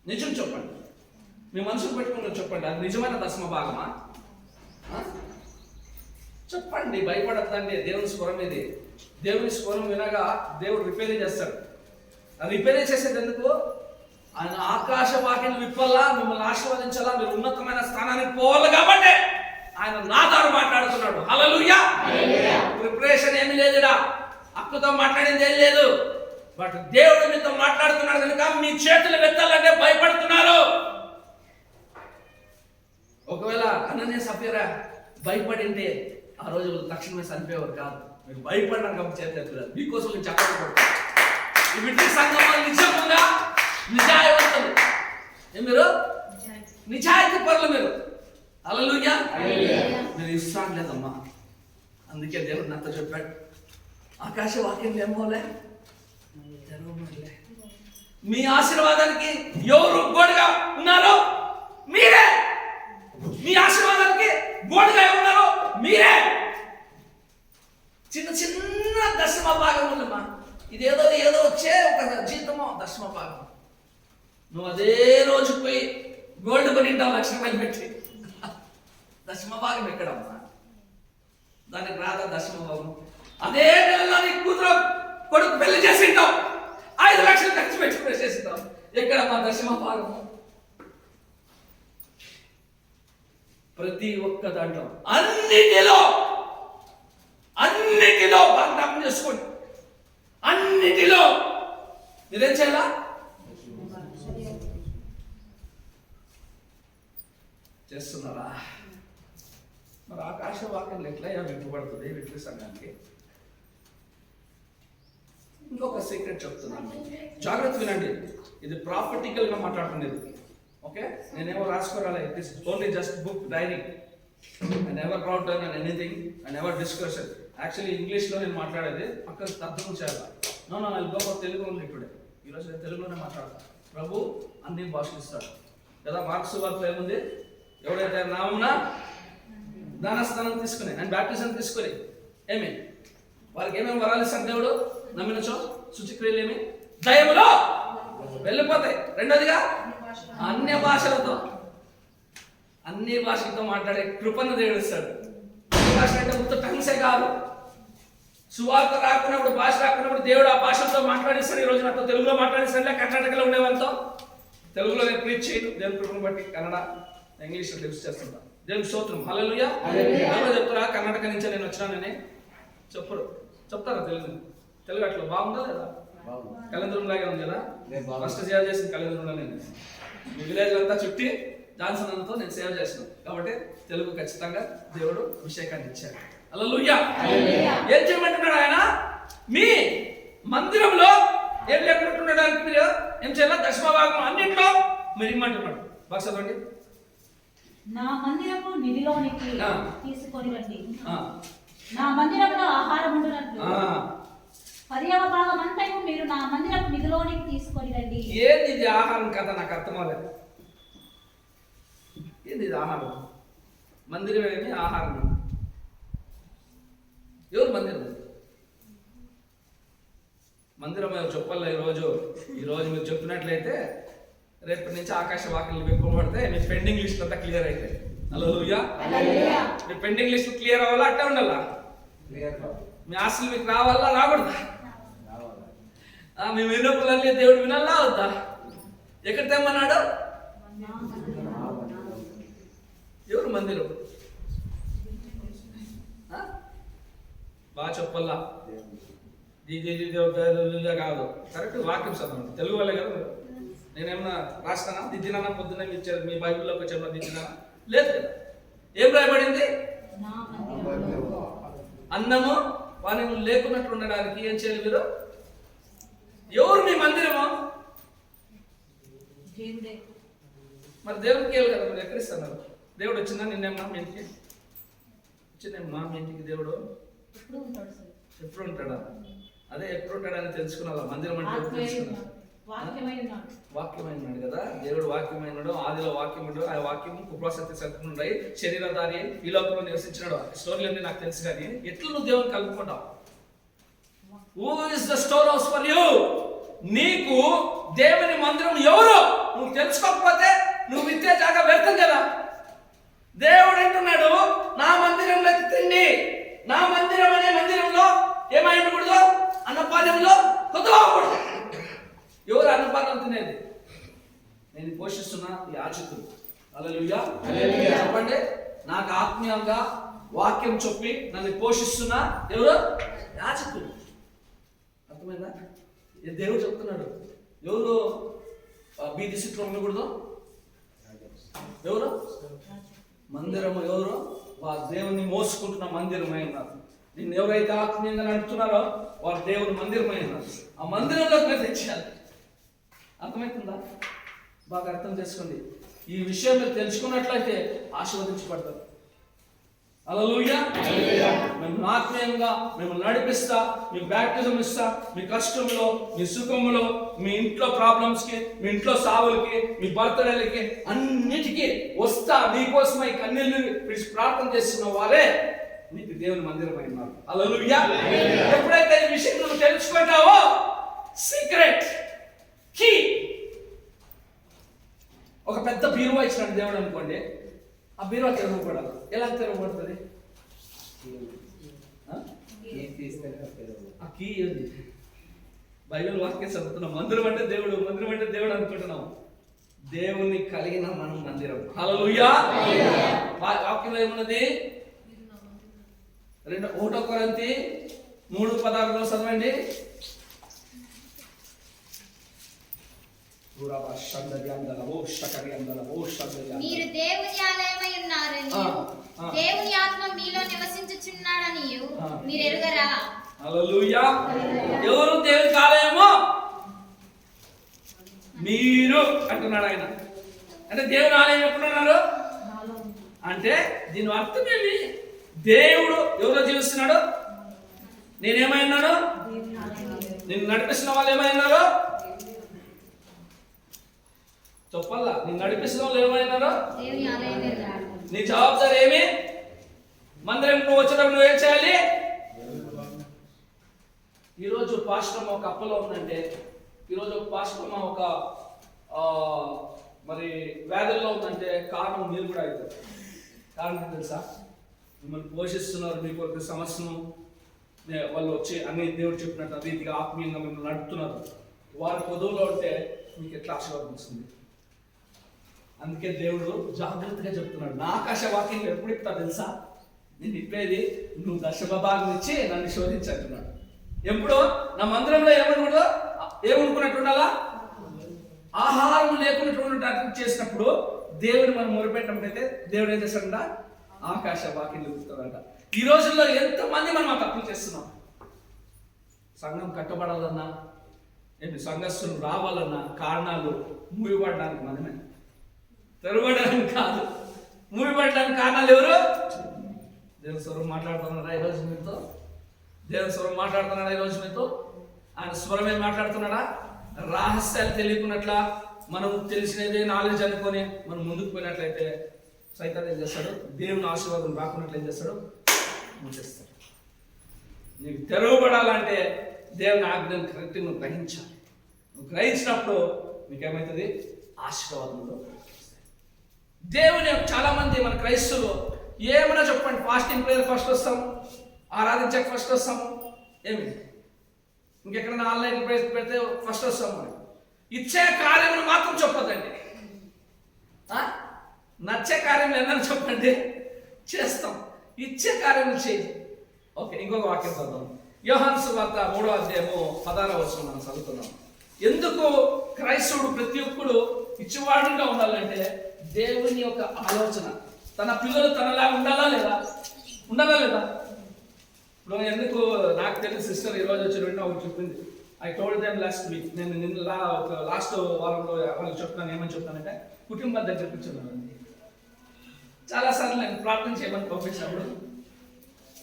నిజం చెప్పండి, మీ మనసుకు పెట్టుకుని చెప్పండి, అది నిజమైన దశమ భాగమా? చెప్పండి, భయపడద్దండి. దేవుని స్వరం ఇది. దేవుని స్వరం వినగా దేవుడు రిపేర్ చేస్తాడు. అది రిపేర్ చేసేది ఎందుకు? ఆయన ఆకాశ వాక్యం విప్పల్లా, మిమ్మల్ని ఆశీర్వదించాలా, మీరు ఉన్నతమైన స్థానానికి పోవాలి కాబట్టి ఆయన నా ద్వారా మాట్లాడుతున్నాడు. హల్లెలూయా. ప్రిపరేషన్ ఏమీ లేదురా, అక్కతో మాట్లాడింది ఏం లేదు. బట్ దేవుడు మీతో మాట్లాడుతున్నాడు కనుక మీ చేతులు వెత్తాలంటే భయపడుతున్నారు. ఒకవేళ అననీయ సఫీరా భయపడింటే ఆ రోజు తక్షణమే చనిపోయేవారు కాదు. మీరు భయపడినారు కాబట్టి చేతులు ఎత్తలేదు. మీకోసం నేను చెప్పకపోతాను. ఈ విట్టి సంఘంలో నిజంగా నిజాయవంతులు మీరు, నిజాయితీ పరులు మీరు. హల్లెలూయా. మీరు ఇస్తాను లేదమ్మా. అందుకే దేవుడు నాతో చెప్పాడు, ఆకాశ వాక్యం ఏమోలే మీ ఆశీర్వాదానికి ఎవరు గోడుగా ఉన్నారో మీరే. మీ ఆశీర్వాదానికి గోడుగా ఉన్నారో మీరే. చిన్న చిన్న దశమ భాగం ఉందమ్మా. ఇదేదో వచ్చే ఒక జీతమో దశమ భాగం. నువ్వు అదే రోజు పోయి గోల్డ్ కొనింటావు 1,00,000 రూపాయలు పెట్టి. దశమ భాగం ఎక్కడమ్మా? దానికి రాదా దశమ భాగం? అదే నెలలో నీ కూతురు కొడుకు పెళ్లి చేసింటావు, 5 లక్షలు ఖర్చు పెట్టి చేసింటావు, ఎక్కడమ్మా దశమ భాగం? ప్రతి ఒక్క దాంట్లో అన్నిటిలో భాగం చేసుకోండి. అన్నిటిలో మీరేం చేయాలా? చేస్తున్నారా? మరి ఆకాశవాక్యం ఎట్లా విప్పబడుతుంది విట్ల సంఘానికి? ఇంకొక సీక్రెట్ చెప్తున్నాను, జాగ్రత్త వినండి. ఇది ప్రాఫిటికల్ గా మాట్లాడుతున్నది. ఓకే, నేనేమో రాసుకోరాలే. It is only just book diary. I never brought down on anything, I never discussion. Actually ఇంగ్లీష్లో నేను మాట్లాడేది అక్కడ అర్థం చేయాలి. నో గో ఫర్ తెలుగు ఉంది. ఇప్పుడే ఈరోజు నేను తెలుగులోనే మాట్లాడతాను. ప్రభు అన్ని భాషలు ఇస్తాడు కదా. మార్క్స్ వార్తలో ఏముంది? ఎవడైతే నామమున జ్ఞానస్నానం తీసుకుని అండ్ బ్యాప్టిజం తీసుకొని ఏమి వారికి ఏమేమి వరాలు ఇస్తాడు దేవుడు? నమ్మినచో శుచిక్రియలు ఏమి దయములో వెళ్ళిపోతాయి. రెండోదిగా అన్య భాషలతో మాట్లాడే కృపను దేవుడు ఇస్తాడు. భాష అంటే మొత్తం టంగ్సే కాదు. సువార్త రాకున్నప్పుడు, భాష రాకున్నప్పుడు దేవుడు ఆ భాషలతో మాట్లాడిస్తాడు. ఈ రోజు నాతో తెలుగులో మాట్లాడిస్తాడు. కర్ణాటకలో ఉండే వాళ్ళతో తెలుగులో నేను ప్రీచ్ చేయను. దేవుని కృపను బట్టి కన్నడ, ఇంగ్లీష్లో లిప్స్ చేస్తుంటా. దేవుని స్తోత్రం, హల్లెలూయా. ఎవరో చెప్తారా కర్ణాటక నుంచి నేను వచ్చినానని? చెప్తారా? తెలుగు అట్లా బాగుందా లేదా? కళేంద్రం లాగే ఉంది కదా. ఫస్ట్ సేవ చేసింది కళేంద్రంలో. నేను మీ విలేజ్ అంతా చుట్టి జాన్సన్ అంతా నేను సేవ చేసినాను కాబట్టి తెలుగు ఖచ్చితంగా దేవుడు అభిషేకాన్ని ఇచ్చాడు. హల్లెలూయా. ఏం చేయమంటున్నాడు ఆయన? మీ మందిరంలో ఏం లేకుంటుండడానికి మీరు ఏం చేయాలి? దశమ భాగం అన్నింటిలో మీరు ఇమ్మంటున్నాడు. బాగా చదవండి. నా మందిరము నిధిలోనికి తీసుకొని రండి. నా మందిరంలో ఆహారం ఉండునట్లు 10వ భాగం అంతయు మీరు నా మందిరపు నిధిలోనికి తీసుకొని రండి. ఏంది ఇది ఆహారం కదా? నాకు అర్థం అవ్వలేదు. ఏంది ఇది ఆహారం? మందిరం ఏమి, ఆహారం? ఎవరు మందిరం? మందిరం చెప్పాలి. ఈరోజు మీరు చెప్పినట్లయితే రేపటి నుంచి ఆకాశ వాక్యాలు విప్పబడితే మీ పెండింగ్ లిస్ట్ అంతా క్లియర్ అవుతాయి. హల్లెలూయా. మీ పెండింగ్ లిస్ట్ క్లియర్ అవ్వాలా? అట్లా ఉండాలా? మీ ఆశలు మీకు రావాలా? రాకూడదా? మీ వినోపులన్నీ దేవుడు వినాలా వద్దా? ఎక్కడ తెమ్మన్నాడు? ఎవరు మందిరం? బాగా చెప్పల్లా. కాదు, కరెక్ట్ వాక్యం చదవండి. తెలుగు వాళ్ళే కదా. నేనేమన్నా రాస్తానా? దిద్దినా? పొద్దున్న ఇచ్చారు మీ బైబిల్లోకి వచ్చామన్నా దిద్దినా? లేదు కదా. ఏం రాయబడింది? అన్నము వారిని లేకున్నట్లు ఉండడానికి ఏం చేయాలి మీరు? ఎవరు మీ మందిరము? మరి దేవుడికి వెళ్ళి కదా మీరు ఎక్కడిస్తున్నారు? దేవుడు వచ్చిందా నిన్నేమ్మా మీ ఇంటికి? వచ్చిందేమ్మా మీ ఇంటికి దేవుడు? ఎప్పుడు ఉంటాడా? అదే ఎప్పుడు ఉంటాడని తెలుసుకున్నా. మందిరం అంటే తెలుసుకున్నా. వాక్యమైనాడు కదా. దేవుడు వాక్యమైనాడు. ఆదిలో వాక్యముడు. ఆ వాక్యం కృపాసక్తి సత్యముండై శరీరధారి ఈ లోకంలో నివసించినాడు. స్టోరీలన్నీ నాకు తెలుసు. కానీ ఎట్లా నువ్వు దేవుని కలుపుకుంటావు? Who is the storehouse for you? నీకు దేవుని మందిరం ఎవరు నువ్వు తెలుసుకోకపోతే నువ్వు విద్యా జాగా వ్యర్థం కదా. దేవుడు అంటున్నాడు, నా మందిరంలోకి తిండి. నా మందిరం అనే మందిరంలో ఏమై ఉండకూడదు? అన్నపానంలో కొద్దిగా. ఎవరు అన్నపానం తినేది? నేను పోషిస్తున్న యాజకులు. హల్లెలూయా. చెప్పండి. నాకు ఆత్మీయంగా వాక్యం చెప్పి నన్ను పోషిస్తున్న ఎవరు? యాజకులు. అర్థమైందా? దేవుడు చెప్తున్నాడు. ఎవరు బీది సిట్లో ఉండకూడదు? ఎవరు? మందిరము. ఎవరు? వారు దేవుని మోసుకుంటున్న మందిరమై ఉన్నారు. నిన్ను ఎవరైతే ఆత్మీయంగా నడుపుతున్నారో వారు దేవుని మందిరమై ఉన్నారు. ఆ మందిరంలోకి మీరు తెచ్చారు. అర్థమవుతుందా? బాగా అర్థం చేసుకోండి. ఈ విషయం మీరు తెలుసుకున్నట్లయితే ఆశీర్వదించబడతారు. హల్లెలూయా. మేము ఆత్మీయంగా మేము నడిపిస్తా, మీ బ్యాప్టిజం ఇస్తా, మీ కష్టంలో, మీ సుఖంలో, మీ ఇంట్లో ప్రాబ్లమ్స్కి, మీ ఇంట్లో సావులకి, మీ బర్త్డేలకి అన్నిటికీ వస్తా. మీకోసమై కన్నీళ్ళు ప్రార్థన చేస్తున్న వారే నీకు దేవుని మందిరమై ఉన్నారు. హల్లెలూయా. ఎప్పుడైతే ఈ విషయం నువ్వు తెలుసుకుంటావో సీక్రెట్ కీ ఒక పెద్ద బీరువా ఇచ్చినాడు దేవుడు అనుకోండి, ఆ బీరువా తెరవకూడదు. ఎలా తెరవబడుతుంది? ఆ కీ ఏది? బైబిల్ వాక్యం చదువుతున్నాం. మందిరం అంటే దేవుడు, మందిరం అంటే దేవుడు అనుకుంటున్నాం. దేవుని కలిగిన మనం మందిరం. హల్లెలూయా. వాక్యంలో ఏమున్నది? 1 కొరింథీ 3:16 చదవండి. మీరు దేవుని ఆలయమై ఉన్నారని, దేవుని ఆత్మ మీలో నివసించుచున్నాడని మీరు ఎరుగరా? హల్లెలూయా. ఎవరు దేవుని ఆలయమో? మీరు అంటున్నాడు ఆయన. అంటే దేవుని ఆలయం ఎప్పుడున్నారు అంటే దీని అర్థం ఏంటి? దేవుడు ఎవరో జీవిస్తున్నాడు. నేనేమైనాను? నిన్ను నడిపిస్తున్న వాళ్ళు ఏమైనారో చెప్పల్లా. నిన్ను నడిపిస్తున్న వాళ్ళు ఏమైనారో దేవుని ఆలయమే. నీ జవాబుదారి ఏమి? మందిరం నువ్వు వచ్చేటప్పుడు నువ్వేం చేయాలి? ఈరోజు పాస్టర్ ఒక అప్పలో ఉందంటే, ఈరోజు ఒక పాస్టర్ ఒక మరి వ్యాధుల్లో ఉందంటే కారణం మీరు కూడా అవుతారు. కారణం తెలుసా? మిమ్మల్ని పోషిస్తున్నారు, మీ కొరకు సమస్యను వాళ్ళు వచ్చి అన్ని దేవుడు చెప్పినట్టు రీతిగా ఆత్మీయంగా మిమ్మల్ని నడుపుతున్నారు. వారి పొదువులో ఉంటే మీకు ఎట్లా ఆశీర్వాదం వస్తుంది? అందుకే దేవుడు జాగ్రత్తగా చెప్తున్నాడు. నా ఆకాశ వాక్యం ఎప్పుడు ఇస్తా తెలుసా? నేను ఇప్పేది నువ్వు దశభాగం ఇచ్చి నన్ను శోధించంటున్నాడు. ఎప్పుడు నా మందిరంలో ఏమనుకున్నట్టు ఉండాలా? ఆహారం లేకున్నట్టు చేసినప్పుడు దేవుడు మనం మొరుపెట్టినప్పుడైతే దేవుడు ఏం చేస్తాడంట? ఆకాశ వాక్యం చెప్తాడంట. ఈ రోజుల్లో ఎంతమంది మనం ఆ తప్పులు చేస్తున్నాం. సంఘం కట్టబడాలన్నా, సంఘస్థులు రావాలన్నా కారణాలు మూయబడడానికి మనమే, తెరవడానికి కాదు. మూయబడడానికి కారణాలు ఎవరు? దేవుని స్వరం మాట్లాడుతున్నాడా ఈరోజు మీతో? దేవుని స్వరం మాట్లాడుతున్నాడా ఈరోజు మీతో? ఆయన స్వరమే మాట్లాడుతున్నాడా? రహస్యాలు తెలియకున్నట్లా మనం తెలిసినదే నాలెడ్జ్ అనుకొని మనం ముందుకు పోయినట్లయితే సైతాన్ ఏం చేస్తాడు? దేవుని ఆశీర్వాదం రాకున్నట్లు ఏం చేస్తాడు? చేస్తాడు. నీకు తెరవబడాలంటే దేవుని ఆజ్ఞను కరెక్ట్గా నువ్వు గ్రహించాలి. నువ్వు గ్రహించినప్పుడు నీకేమవుతుంది? ఆశీర్వాదంలో దేవుని చాలా మంది మన క్రైస్తవులు ఏమైనా చెప్పండి, ఫాస్టింగ్ ప్రేయర్ ఫస్ట్ వస్తాము, ఆరాధించక ఫస్ట్ వస్తాము, ఏమి ఇంకెక్కడైనా ఆన్లైన్ ప్రేయర్ పెడితే ఫస్ట్ వస్తాము. ఇచ్చే కార్యములు మాత్రం చెప్పదండి. నచ్చే కార్యములు ఏమైనా చెప్పండి, చేస్తాం. ఇచ్చే కార్యములు చేయి. ఓకే, ఇంకొక వాక్యం చదువుతాం. యోహాను సువార్త 3వ అధ్యాయము 16వ వచనం మనం చదువుతున్నాం. ఎందుకు క్రైస్తవుడు ప్రతి ఒక్కడు ఇచ్చేవాడుగా ఉండాలంటే దేవుని యొక్క ఆలోచన. తన పిల్లలు తనలా ఉండాలా లేదా? ఉండాలా లేదా? ఇప్పుడు ఎందుకు నాకు తెలియదు, సిస్టర్ ఈరోజు వచ్చి రెండో ఒకటి చెప్పింది. I told them last week. నేను నిన్న లాస్ట్ వారంలో వాళ్ళకి చెప్తాను. ఏమని చెప్తానంటే కుటుంబం దగ్గర కూర్చున్నాను. చాలాసార్లు నేను ప్రార్థన చేయమని పంపించినప్పుడు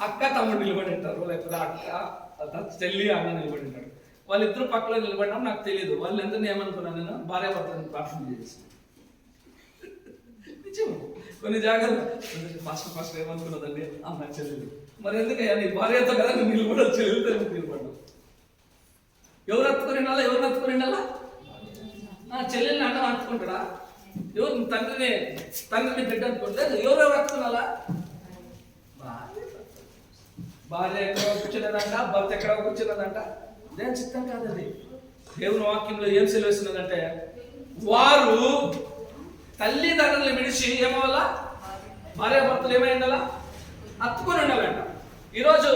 అక్క తమ్ముడు నిలబడి ఉంటారు, లేకపోతే అక్క చెల్లి అన్న నిలబడి ఉంటాడు. వాళ్ళిద్దరు పక్కలో నిలబడినా నాకు తెలియదు. వాళ్ళందరినీ ఏమనుకున్నాను, నేను భార్య భర్తని ప్రార్థన చేసి కొన్ని జాగ్రత్తలు ఫస్ట్ ఏమనుకున్నదండి, అమ్మ చెల్లెలు. మరి ఎందుకయ్యా నీ భార్యతో కదా నువ్వు నిలబడవు, చెల్లెలతో నిలబడ్డావు. ఎవరు హత్తుకొని ఉండాలా? ఎవరిని హత్తుకొని ఉండాలా? చెల్లెల్ని అన్నం హత్తుకుంటాడా? ఎవరు తండ్రిని బిడ్డ అనుకోవట్లేదు. ఎవరెవరు హత్తుకున్నాలా? భార్య ఎక్కడో కూర్చున్నదంట, భర్త ఎక్కడో కూర్చున్నదంట. దేని చిత్తం కాదు అది. దేవుని వాక్యంలో ఏం సెలవుస్తున్నదంటే వారు తల్లిదండ్రులను విడిచి ఏమవ్వాలా? భార్య భర్తలు ఏమై ఉండాలా? హత్తుకొని ఉండాలంట. ఈరోజు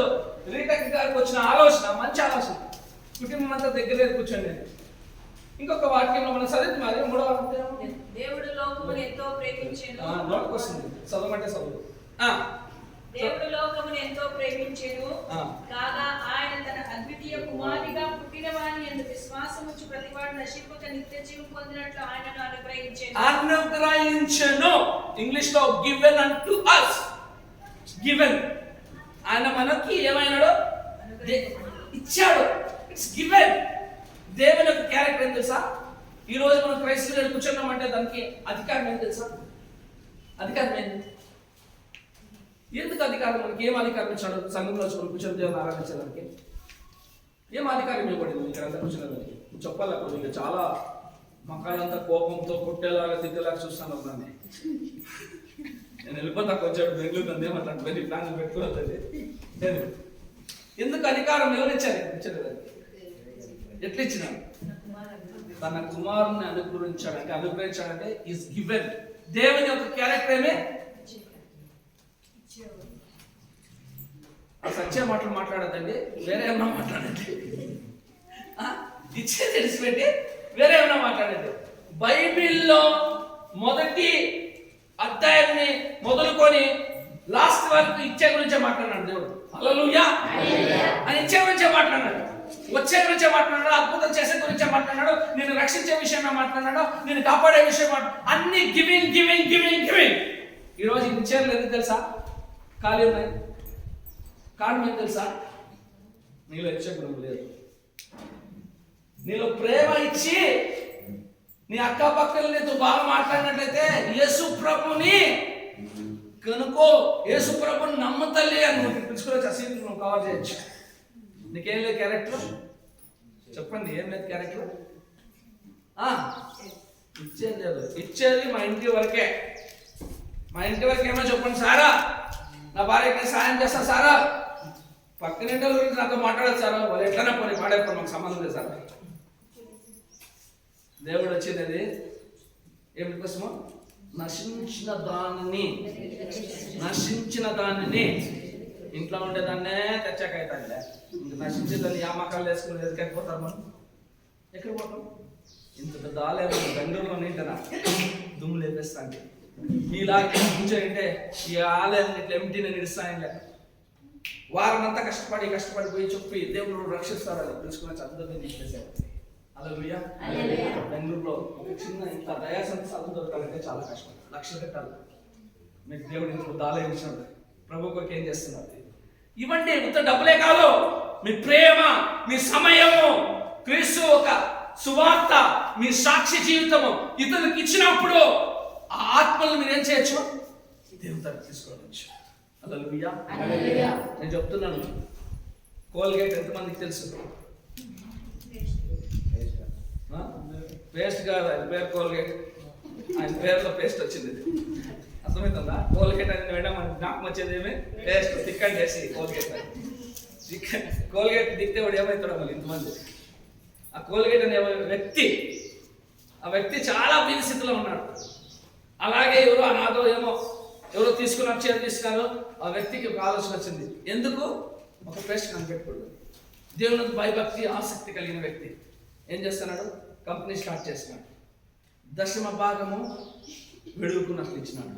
రీటెక్ గారికి వచ్చిన ఆలోచన మంచి ఆలోచన. కుటుంబం అంతా దగ్గర కూర్చోండి. ఇంకొక వాక్యంలో మనం చదివితే మరి 3వ అధ్యాయం, దేవుడు లోకమును ఎంతో ప్రేమించెను. నోటికి వస్తుంది, చదవమంటే చదువు. దేవుడు లోకమును ఎంతో ప్రేమించెను కాగా ఆయన తన అద్వితీయ కుమారునిగా పుట్టిన వాని యందు విశ్వాసముంచు ప్రతివాడు నశింపక నిత్య జీవం పొందినట్లు ఆయనను అనుగ్రహించెను. ఇంగ్లీష్ లో గివెన్ unto us. గివెన్. ఆయన మనకి ఏమైనాడు? ఇచ్చాడు. It's given. దేవుని యొక్క క్యారెక్టర్ ఏం తెలుసా? ఈ రోజు మనం క్రైస్తవులు కూర్చున్నామంటే దానికి అధికారం ఏం తెలుసా? అధికారం ఏంటి? ఎందుకు అధికారం? మనకి ఏం అధికారం ఇచ్చాడు? సంఘంలో కూర్చొని దేవుని ఆరాధించడానికి ఏం అధికారం ఇవ్వబడింది? ఇక్కడ అంతా కూర్చున్నదానికి చెప్పాలి. చాలా మకాలంతా కోపంతో కొట్టేలాగా తిట్టేలాగా చూస్తాను నన్ను. నేను వెళ్ళిపోతా కొంచెం బెంగళూరు అందే అట్లాంటి వెళ్ళి ప్లాన్ పెట్టుకోవద్దండి. ఎందుకు అధికారం ఎవరిచ్చారు? ఎట్లా ఇచ్చినాడు? తన కుమారుని అనుగ్రహించాడంటే, అనుగ్రహించాడంటే ఈస్ గివెన్. దేవుని యొక్క క్యారెక్టర్ ఏమే? ఆ సత్య మాటలు మాట్లాడదండి, వేరే ఏమన్నా మాట్లాడండి. ఇచ్చే తెలిసిపెట్టి వేరే ఏమన్నా మాట్లాడండి. బైబిల్లో మొదటి అధ్యాయాన్ని మొదలుకొని లాస్ట్ వరకు ఇచ్చే గురించే మాట్లాడినాడు దేవుడు. హల్లెలూయా. అని ఇచ్చే గురించే మాట్లాడినాడు, వచ్చే గురించే మాట్లాడినాడు, అద్భుతం చేసే గురించే మాట్లాడినాడు, నేను రక్షించే విషయమే మాట్లాడినాడు, నేను కాపాడే విషయం అన్ని గివింగ్ గివింగ్ గివింగ్ గివింగ్. ఈరోజు ఇచ్చేది ఎందుకు తెలుసా? ఖాళీ ఉన్నాయి. కారణం ఏం తెలుసా? నీలో ఇచ్చే గుణం లేదు. నీలో ప్రేమ ఇచ్చి నీ అక్క పక్కన నీతో బాగా మాట్లాడినట్లయితే యేసు ప్రభుని కనుకో, యేసు ప్రభుని నమ్మతల్లి అని నువ్వు పిలుచుకోవచ్చు. అసలు నువ్వు కవర్ చేయొచ్చు. నీకేం లేదు క్యారెక్టర్? చెప్పండి, ఏం లేదు క్యారెక్టర్? ఇచ్చేది లేదు. ఇచ్చేది మా ఇంటి వరకే. మా ఇంటి వరకు ఏమో చెప్పండి సారా, నా భార్యకి సాయం చేస్తా సారా, పక్కనింటి గురించి నాతో మాట్లాడదు సారా, వాళ్ళు ఎట్లన్నా పోనీ పాడేప్పుడు మాకు సంబంధం లేదు సార్. దేవుడు వచ్చినది ఏమి కోసమో? నశించిన దానిని ఇంట్లో ఉండేదాన్నే తెచ్చాకైతే నశించేదాన్ని యామకాలు వేసుకుని ఎక్కడిపోతారు మనం? ఎక్కడ పోతాం? ఇంత పెద్ద ఆలయం బెంగళూరులో నింటనా దుమ్ము లేపేస్తా అంటే ఇలాగ కూర్చోంటే ఈ ఆలయాన్ని ఇట్లా ఎంటీని నిలుస్తాయని లేక వారం అంతా కష్టపడి పోయి చెప్పి దేవుడు రక్షిస్తారని తెలుసుకుని చదువుతో నిలిపేశారు. హల్లెలూయా. బెంగళూరులో ఒక చిన్న ఇంత దయాసంత చదువు దొరకాలంటే చాలా కష్టం. లక్షలు పెట్టాలి. మీకు దేవుడు ఇంత ఆలయం ఇచ్చినప్పుడు ప్రభు కొరకు ఏం చేస్తున్నారు? ఇవ్వండి. ఇంత డబ్బులే కాదు, మీ ప్రేమ, మీ సమయము, క్రీస్తు ఒక సువార్త, మీ సాక్షి జీవితము ఇతరులకు ఇచ్చినప్పుడు ఆ ఆత్మలను మీరు ఏం చేయొచ్చు? దేవుని దగ్గర తీసుకోవచ్చు. హల్లెలూయా. నేను చెప్తున్నాను, కోల్గేట్ ఎంతమందికి తెలుసు? పేస్ట్ కాదు, ఆయన పేరు కోల్గేట్. ఆయన పేరులో పేస్ట్ వచ్చింది. అర్థమవుతుందా? కోల్గేట్ అని వినడం మనకి జ్ఞాపకం వచ్చేది ఏమి? పేస్ట్ తిక్కని చేసి కోల్గేట్ కోల్గేట్ దిక్తే వాడు ఏమవుతాడు? మళ్ళీ ఇంతమంది ఆ కోల్గేట్ అనే వ్యక్తి, ఆ వ్యక్తి చాలా బీద స్థితిలో ఉన్నాడు. అలాగే ఎవరో అనాథో ఏమో ఎవరో తీసుకున్నారు. ఆ వ్యక్తికి ఒక ఆలోచన వచ్చింది, ఎందుకు ఒక పేస్ట్ కనిపెట్టకూడదు. దేవునికి భయభక్తి ఆసక్తి కలిగిన వ్యక్తి ఏం చేస్తున్నాడు? కంపెనీ స్టార్ట్ చేస్తున్నాడు. 10% విడుకున్నట్లు ఇచ్చినాడు.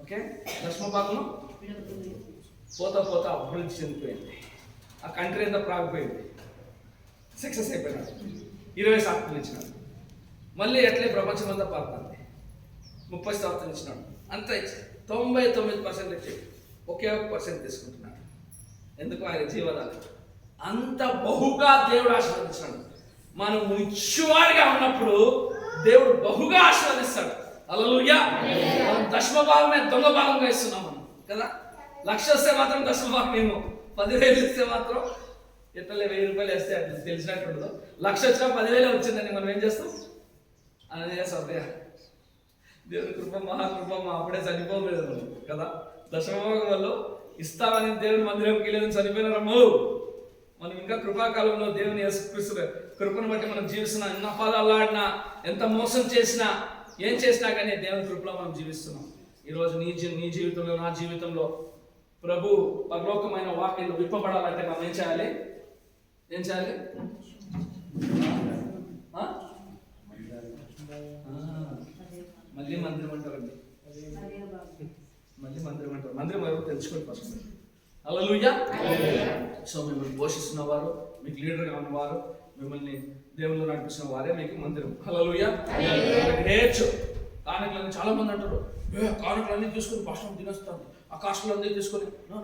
ఓకే, 10% పోతా అభివృద్ధి చెందిపోయింది. ఆ కంట్రీ అంతా ప్రాగిపోయింది, సక్సెస్ అయిపోయినాడు. 20% ఇచ్చినాడు. మళ్ళీ ఎట్లే ప్రపంచం అంతా పారుతుంది. 30% ఇచ్చినాడు. అంతా ఇచ్చి 99% ఇచ్చి ఒకే 1% తీసుకుంటున్నాడు. ఎందుకు? ఆయన జీవనాలు అంత బహుగా దేవుడు ఆశీర్వదించాడు. మనం ఇచ్చువాడిగా ఉన్నప్పుడు దేవుడు బహుగా ఆశీర్వదిస్తాడు. హల్లెలూయా. మనం 10% దొంగ భాగంగా ఇస్తున్నాం మనం కదా. 1,00,000 వస్తే మాత్రం 10% ఏమో, 10,000 ఇస్తే మాత్రం ఎట్లా 1,000 రూపాయలు వేస్తే అట్లా తెలిసినట్టు ఉండదు. 1,00,000 వచ్చినా 10,000 వచ్చిందని మనం ఏం చేస్తాం? అదే సభ్య దేవుని కృప, మహాకృప అప్పుడే చనిపోలేదు కదా. 10% వల్ల ఇస్తామని దేవుని మందిరంకి వెళ్ళేదని చనిపోయినారమ్ము. మనం ఇంకా కృపాకాలంలో దేవుని యేసుక్రీస్తు కృపను బట్టి మనం జీవిస్తున్నాం. ఎన్న పదాలు ఆడినా, ఎంత మోసం చేసినా, ఏం చేసినా కానీ దేవుని కృపలో మనం జీవిస్తున్నాం. ఈరోజు నీ జీవితంలో, నా జీవితంలో ప్రభు పరలోకమైన వాక్యాలు విప్పబడాలంటే మనం ఏం చేయాలి? మళ్ళీ మందిరం అంటారండి. మందిరం ఎవరు తెలుసుకోండి ఫస్ట్. హల్లెలూయా. సో మిమ్మల్ని పోషిస్తున్నవారు, మీకు లీడర్గా ఉన్నవారు, మిమ్మల్ని దేవుళ్ళు నడిపిస్తున్న వారే మీకు మందిరం. హల్లెలూయా. నేర్చు కానుకలన్నీ చాలా మంది అంటారు, కానుకలన్నీ తీసుకొని పాస్టర్ తినేస్తాను, ఆ కాస్టులు అన్నీ తీసుకొని. నో,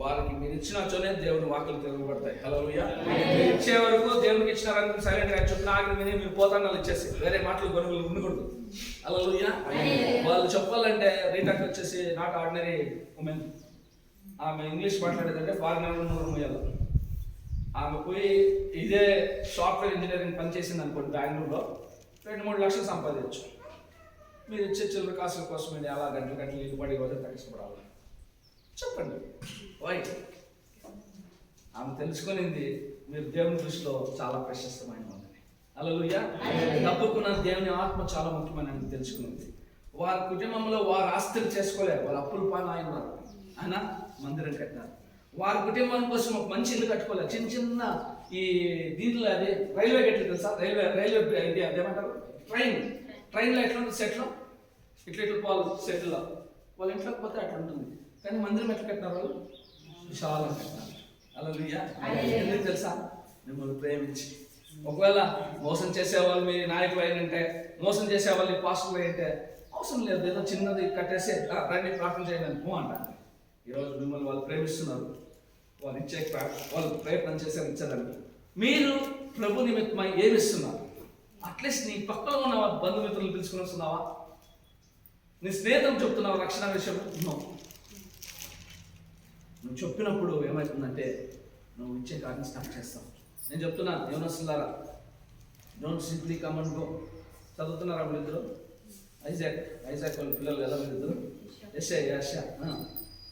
వారికి మీరు ఇచ్చినచోనే దేవుని వాక్కులు తిరగబడతాయి. హల్లెలూయా. మీరు ఇచ్చే వరకు దేవునికి ఇచ్చినారని సైలెంట్గా చెప్పిన ఆగి విని మీరు పోతాను ఇచ్చేసి వేరే మాటలు గొనుగులు ఉండకూడదు. హల్లెలూయా. వాళ్ళు చెప్పాలంటే రీటాక్ వచ్చేసి నాట్ ఆర్డినరీ ఉమెన్. ఆమె ఇంగ్లీష్ మాట్లాడేదంటే ఫారినర్ మూయాలి. ఆమె పోయి ఇదే సాఫ్ట్వేర్ ఇంజనీరింగ్ పనిచేసింది అనుకోండి బెంగళూరులో, 2-3 లక్షలు సంపాదించు. మీరు ఇచ్చే చిల్లర కాసుల కోసం మీరు అలా గంటలు నీళ్ళు పడి రోజు తగ్గించబడాలి చెప్పండి. వై? ఆమె తెలుసుకునింది మీరు దేవుని దృష్టిలో చాలా ప్రశస్తమైన ఉందని. హల్లెలూయా. డబ్బుకున్న దేవుని ఆత్మ చాలా ముఖ్యమైన తెలుసుకునింది. వారి కుటుంబంలో వారు ఆస్తులు చేసుకోలేరు, వాళ్ళ అప్పుల పాలు ఆయన మందిరం కట్టినారు. వారి కుటుంబం కోసం ఒక మంచి ఇల్లు కట్టుకోలేదు. చిన్న చిన్న ఈ దీంట్లో అది రైల్వే గేట్లు తెలుసా, రైల్వే ఇది అదేమంటారు ట్రైన్లో ఎట్లా ఉంటుంది సెట్లో, ఇట్లా పోవాలి సెట్లో, వాళ్ళ ఇంట్లోకి పోతే అట్లా ఉంటుంది. కానీ మందిరం ఎట్లా కట్టినారు వాళ్ళు? విశాలంగా కట్టినారు. హల్లెలూయా. ఎందుకు తెలుసా? మిమ్మల్ని ప్రేమించి. ఒకవేళ మోసం చేసేవాళ్ళు మీ నాయకులు అయినంటే, మోసం చేసేవాళ్ళు పాస్టర్లు అయితే అవసరం లేదు, ఏదో చిన్నది కట్టేసి రండి ప్రార్థన చేయండి పో అంటారు. ఈరోజు మిమ్మల్ని వాళ్ళు ప్రేమిస్తున్నారు, వాళ్ళు ఇచ్చే వాళ్ళు ప్రయత్నం చేశారు ఇచ్చేదానికి. మీరు ప్రభు నిమిత్తమై ఏమి ఇస్తున్నారు? అట్లీస్ట్ నీ పక్కన ఉన్న బంధుమిత్రులు పిలుచుకుని వస్తున్నావా? నీ స్నేహితులు చెప్తున్నావు రక్షణ విషయం? నువ్వు చెప్పినప్పుడు ఏమవుతుందంటే నువ్వు ఇచ్చే కార్యం స్టార్ట్ చేస్తావు. నేను చెప్తున్నా, యవనస్తులారా, don't simply come and go. చదువుతున్నారా వీళ్ళిద్దరు? ఐజాక్ వాళ్ళ పిల్లలు ఎలా వీళ్ళిద్దరు? Yeshaya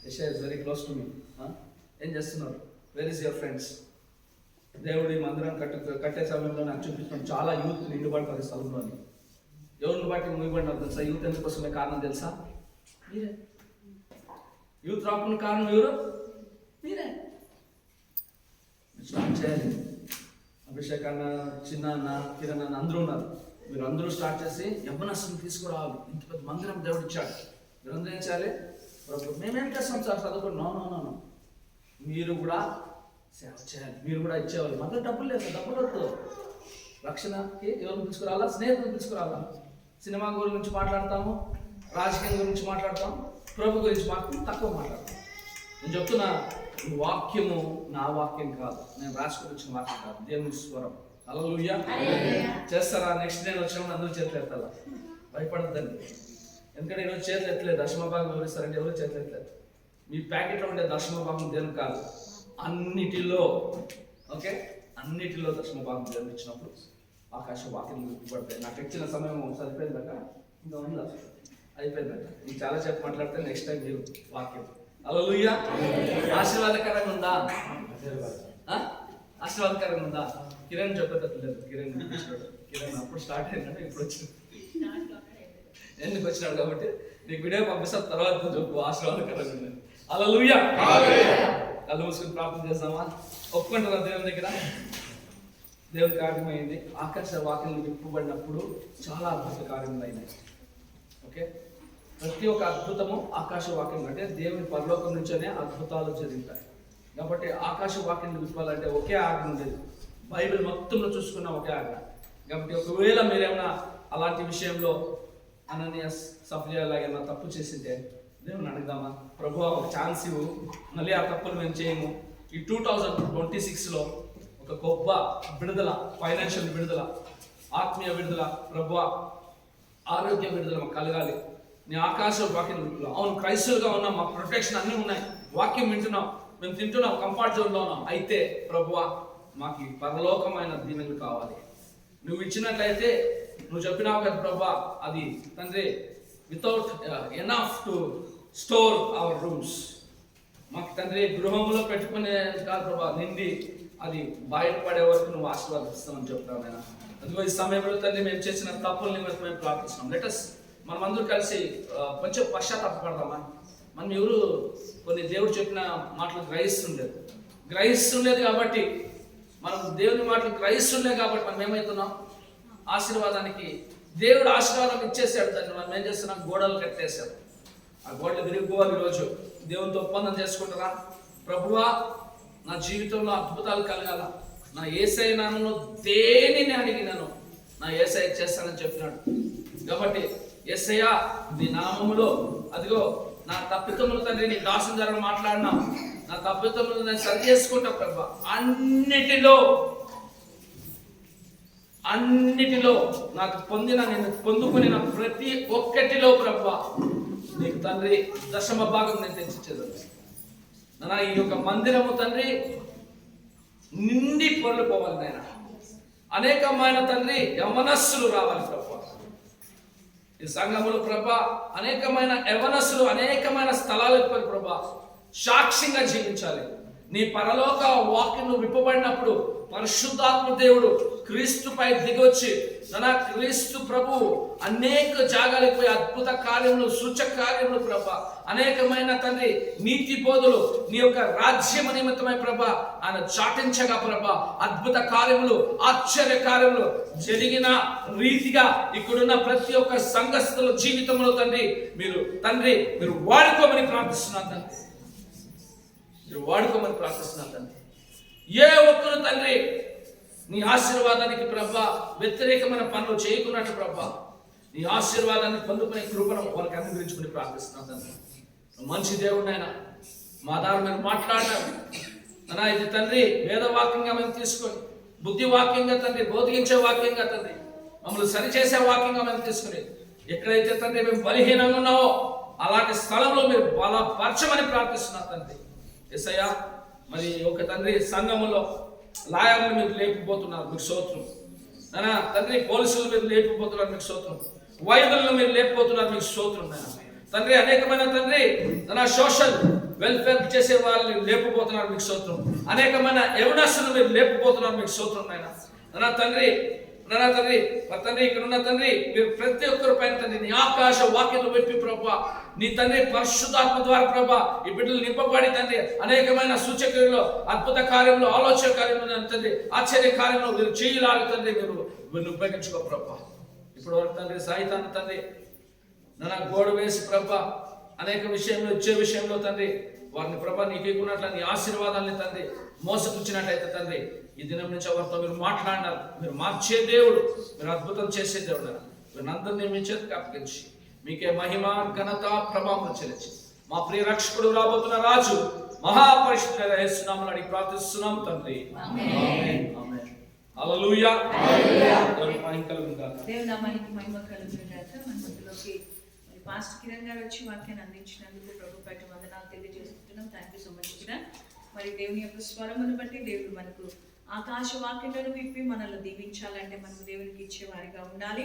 is very close to me. ఏం చేస్తున్నారు? Where is your friends? దేవుడి మందిరం కట్టే సమయంలో నాకు చూపించడం చాలా యూత్ నిండుబడతారు స్థలంలోని. ఎవరిని బట్టి ముగిపడినారు తెలుసా? యూత్ ఎందుకోసమే కారణం తెలుసా? మీరే. యూత్ రాకుండా కారణం ఎవరు? మీరే. స్టార్ట్ చేయాలి. అభిషేక్ అన్న, చిన్న అన్న, కిరణ్ అన్న అందరూ ఉన్నారు. మీరు అందరూ స్టార్ట్ చేసి యవ్వనస్తుని తీసుకురావాలి. ఇంత పెద్ద మందిరం దేవుడు ఇచ్చాడు. మీరు అందరూ ఏం చేయాలి? మేమేం చేస్తాం సార్ చదువుకోండి? నో, మీరు కూడా సేవ చేయాలి, మీరు కూడా ఇచ్చేవాళ్ళు. మనలో డబ్బులు లేదు, డబ్బులు వద్దు. రక్షణకి ఎవరిని తీసుకురావాలా? స్నేహితులను తీసుకురావాలా? సినిమా గురించి మాట్లాడతాము, రాజకీయం గురించి మాట్లాడతాం, ప్రభు గురించి మాత్రం తక్కువ మాట్లాడతాం. నేను చెప్తున్నా, వాక్యము నా వాక్యం కాదు, నేను రాసుకొచ్చిన వాక్యం కాదు, దేవుని స్వరం. హల్లెలూయా. చేస్తారా? నెక్స్ట్ నేను వచ్చినప్పుడు అందరూ చేతులు ఎత్తాలా? భయపడద్దండి. ఎందుకంటే ఈరోజు చేతులు ఎత్తలేదు, దశమ భాగం వివరిస్తారంటే ఎవరు చేతులు ఎత్తలేదు. మీ ప్యాకెట్లో ఉండే దశమ భాగం దేవుని కాదు, అన్నిటిలో దశమ భాగం దేవుని ఇచ్చినప్పుడు ఆకాశ వాక్యం పడతాయి. నాకు ఇచ్చిన సమయం సరిపోయిందాక ఇంకా ఉందా? అయిపోయిందాక మీకు చాలా చెప్పి మాట్లాడితే నెక్స్ట్ టైం మీరు వాక్యం. హల్లెలూయా. ఆశీర్వాదకరంగా ఉందా? ఆశీర్వాదకరంగా ఉందా? కిరణ్ చెప్పేటట్లేదు. కిరణ్ అప్పుడు స్టార్ట్ అయిందంటే ఇప్పుడు వచ్చింది, ఎందుకు వచ్చినాడు కాబట్టి నీకు వీడియో పంపిస్తా, తర్వాత చెప్పు ఆశీర్వాదకరంగా ఉంది. హల్లెలూయా. కళ్ళు మూసుకుని ప్రార్థన చేస్తామా? ఒప్పుకుంటారా దేవుని దగ్గర? దేవుని కార్యమైంది. ఆకాశ వాక్యం విప్పబడినప్పుడు చాలా అద్భుత కార్యములు అయినాయి. ఓకే, ప్రతి ఒక్క అద్భుతము ఆకాశ వాక్యం అంటే దేవుని పరలోకం నుంచే అద్భుతాలు జరుగుతాయి. కాబట్టి ఆకాశ వాక్యం విప్పాలంటే ఒకే ఆజ్ఞ ఉండేది. బైబిల్ మొత్తంలో చూసుకున్న ఒకే ఆజ్ఞ. కాబట్టి ఒకవేళ మీరేమైనా అలాంటి విషయంలో అననీయ సఫలియా లాగా తప్పు చేసింటే దేవుని అడుగుదామా? ప్రభువా ఒక ఛాన్స్ ఇవ్వు, మళ్ళీ ఆ తప్పులు మేము చేయము. ఈ 2026లో ఒక గొప్ప విడుదల, ఫైనాన్షియల్ విడుదల, ఆత్మీయ విడుదల, ప్రభువా ఆరోగ్య విడుదల మాకు కలగాలి. నీ ఆకాశ వాక్యం. అవును, క్రైస్తవులుగా ఉన్నాం, మాకు ప్రొటెక్షన్ అన్నీ ఉన్నాయి, వాక్యం వింటున్నాం, మేము తింటున్నాం, కంఫర్ట్ జోన్లో ఉన్నాం. అయితే ప్రభువా మాకు పరలోకమైన దీవెనలు కావాలి. నువ్వు ఇచ్చినట్లయితే నువ్వు చెప్పినావు కదా ప్రభువా, అది తండ్రి without enough to store hour rooms. మాకు తండ్రి గృహంలో పెట్టుకునే కాదు ప్రభా, నిండి అది బయటపడే వరకు నువ్వు ఆశీర్వాదిస్తామని చెప్తావు నేను. అందుకో ఈ సమయంలో తండ్రి మేము చేసిన తప్పుల నిమిత్తం మేము ప్రార్థిస్తున్నాం. లెటస్ మనం అందరూ కలిసి కొంచెం పశ్చాత్తాపడదామా? మనం ఎవరు కొన్ని దేవుడు చెప్పిన మాటలు గ్రహిస్తుండేది కాబట్టి, మనం దేవుని మాటలు గ్రహిస్తుండే కాబట్టి మనం ఏమవుతున్నాం? ఆశీర్వాదానికి దేవుడు ఆశీర్వాదం ఇచ్చేసాడు, దాన్ని మనం ఏం చేస్తున్నాం? గోడలు కట్టేశాడు. ఆ గోడలు విరిగిపోవాలి. ఈరోజు దేవునితో ఒప్పందం చేసుకుంటారా? ప్రభువా నా జీవితంలో అద్భుతాలు కలగాల, నా యేసయ్య నామములో దేనిని అడిగినాను నా యేసయ్య చేస్తానని చెప్పినాడు. కాబట్టి యేసయ్య నీ నామములో అదిగో నా తప్పితములు తండ్రి నీ దాసుని ద్వారా మాట్లాడినా, నా తప్పితములు నేను సరి చేసుకుంటా ప్రభా. అన్నిటిలో నాకు నేను పొందుకునే ప్రతి ఒక్కటిలో ప్రభా నీకు తండ్రి దశమ భాగం నేను తెచ్చిచ్చేది. నా ఈ యొక్క మందిరము తండ్రి నిండి పొరలిపోవాలి నాయన. అనేకమైన తండ్రి యవనస్సులు రావాలి ప్రభా ఈ సంఘములు ప్రభా. అనేకమైన యవనస్సులు అనేకమైన స్థలాలకు పోయి ప్రభా సాక్ష్యంగా జీవించాలి. నీ పరలోక వాక్యం విప్పబడినప్పుడు పరిశుద్ధాత్మ దేవుడు క్రీస్తుపై దిగొచ్చి క్రీస్తు ప్రభు అనేక జాగాలకు పోయి అద్భుత కార్యములు సూచక కార్యములు ప్రభా, అనేకమైన తండ్రి నీతి బోధులు నీ యొక్క రాజ్యం నిమిత్తమై ప్రభా ఆయన చాటించగా ప్రభా అద్భుత కార్యములు ఆశ్చర్య కార్యములు జరిగిన రీతిగా ఇక్కడున్న ప్రతి ఒక్క సంఘస్థుల జీవితంలో తండ్రి మీరు వాడుకోమని ప్రార్థిస్తున్నాను తండ్రి. మీరు వాడుకోమని ప్రార్థిస్తున్నాను తండ్రి. ఏ ఒక్కరు తండ్రి నీ ఆశీర్వాదానికి ప్రభా వ్యతిరేకమైన పనులు చేయకున్నట్టు ప్రభా నీ ఆశీర్వాదాన్ని పొందుకునే కృపను వాళ్ళకి అనుగ్రహించుకుని ప్రార్థిస్తున్నాను తండ్రి. మంచి దేవుడినైనా మా ద్వారా మీరు మాట్లాడారు అన్నా. ఇది తండ్రి వేదవాక్యంగా మేము తీసుకొని బుద్ధివాక్యంగా తండ్రి బోధించే వాక్యంగా తండ్రి మమ్మల్ని సరిచేసే వాక్యంగా మేము తీసుకుని ఎక్కడైతే తండ్రి మేము బలహీనంగా ఉన్నావో అలాంటి స్థలంలో మీరు బలపరచమని ప్రార్థిస్తున్నారు తండ్రి. యేసయ్యా మరి ఒక తండ్రి సంఘములో లాయర్లు మీరు లేపిపోతున్నారు, మీకు స్తోత్రం నాయనా. తండ్రి పోలీసులు మీరు లేపిపోతున్నారు, మీకు స్తోత్రం. వైద్యులను మీరు లేపిపోతున్నారు, మీకు స్తోత్రం నాయనా. తండ్రి అనేకమైన తండ్రి సోషల్ వెల్ఫేర్ చేసే వాళ్ళని లేపిపోతున్నారు, మీకు స్తోత్రం. అనేకమైన యవనస్తులను మీరు లేపిపోతున్నారు, మీకు స్తోత్రం నాయనా. తండ్రి ఇక్కడ ఉన్న తండ్రి మీరు ప్రతి ఒక్కరి పైన తండ్రి నీ ఆకాశ వాక్యం పెట్టి ప్రభా నీ తండ్రి పరిశుద్ధాత్మ ద్వారా ప్రభా ఈ బిడ్డలు నింపబడి తండ్రి అనేకమైన సూచక్రియలు అద్భుత కార్యంలో ఆలోచన కార్యంలో తండ్రి ఆశ్చర్య కార్యంలో మీరు చేయలాగా తండ్రి మీరు ఉపయోగించుకో ప్రభా. ఇప్పుడు వరకు తండ్రి సాయితాన్ని తండ్రి గోడ వేసి ప్రభా అనేక విషయంలో ఇచ్చే విషయంలో తండ్రి వారిని ప్రభా నీకు ఇవ్వకున్నట్ల నీ ఆశీర్వాదాన్ని తండ్రి మోసపుచ్చినట్టయితే తండ్రి ఈ దినం నుంచి ఎవరితో మీరు మాట్లాడినారు. మీరు మార్చే దేవుడు, మీరు అద్భుతం చేసే దేవుడు. మీరు అందరినీ మీ చేతికి అప్పగించి మీకే మహిమ ఘనత ప్రభావం చెల్లించి మా ప్రియ రక్షకుడు రాబోతున్న రాజు మహాపరిశుద్ధుడైన యేసు నామములో అడిగి ప్రార్థిస్తున్నాం తండ్రి. ఆమేన్. హల్లెలూయా. దేవుని నామానికి మహిమ కలుగును గాక. మన మధ్యలోకి పాస్టర్ కిరణ్ గారు వచ్చి వాక్యాన్ని అందించినందుకు ప్రభు పట్ల వందనాలు తెలియజేస్తున్నాం. Thank you so much Kiran. మరి దేవుని యొక్క స్వరమును బట్టి దేవుడు మనకు ఆకాశ వాక్యాలను విప్పి మనల్ని దీవించాలంటే మనం దేవునికి ఇచ్చేవారిగా ఉండాలి.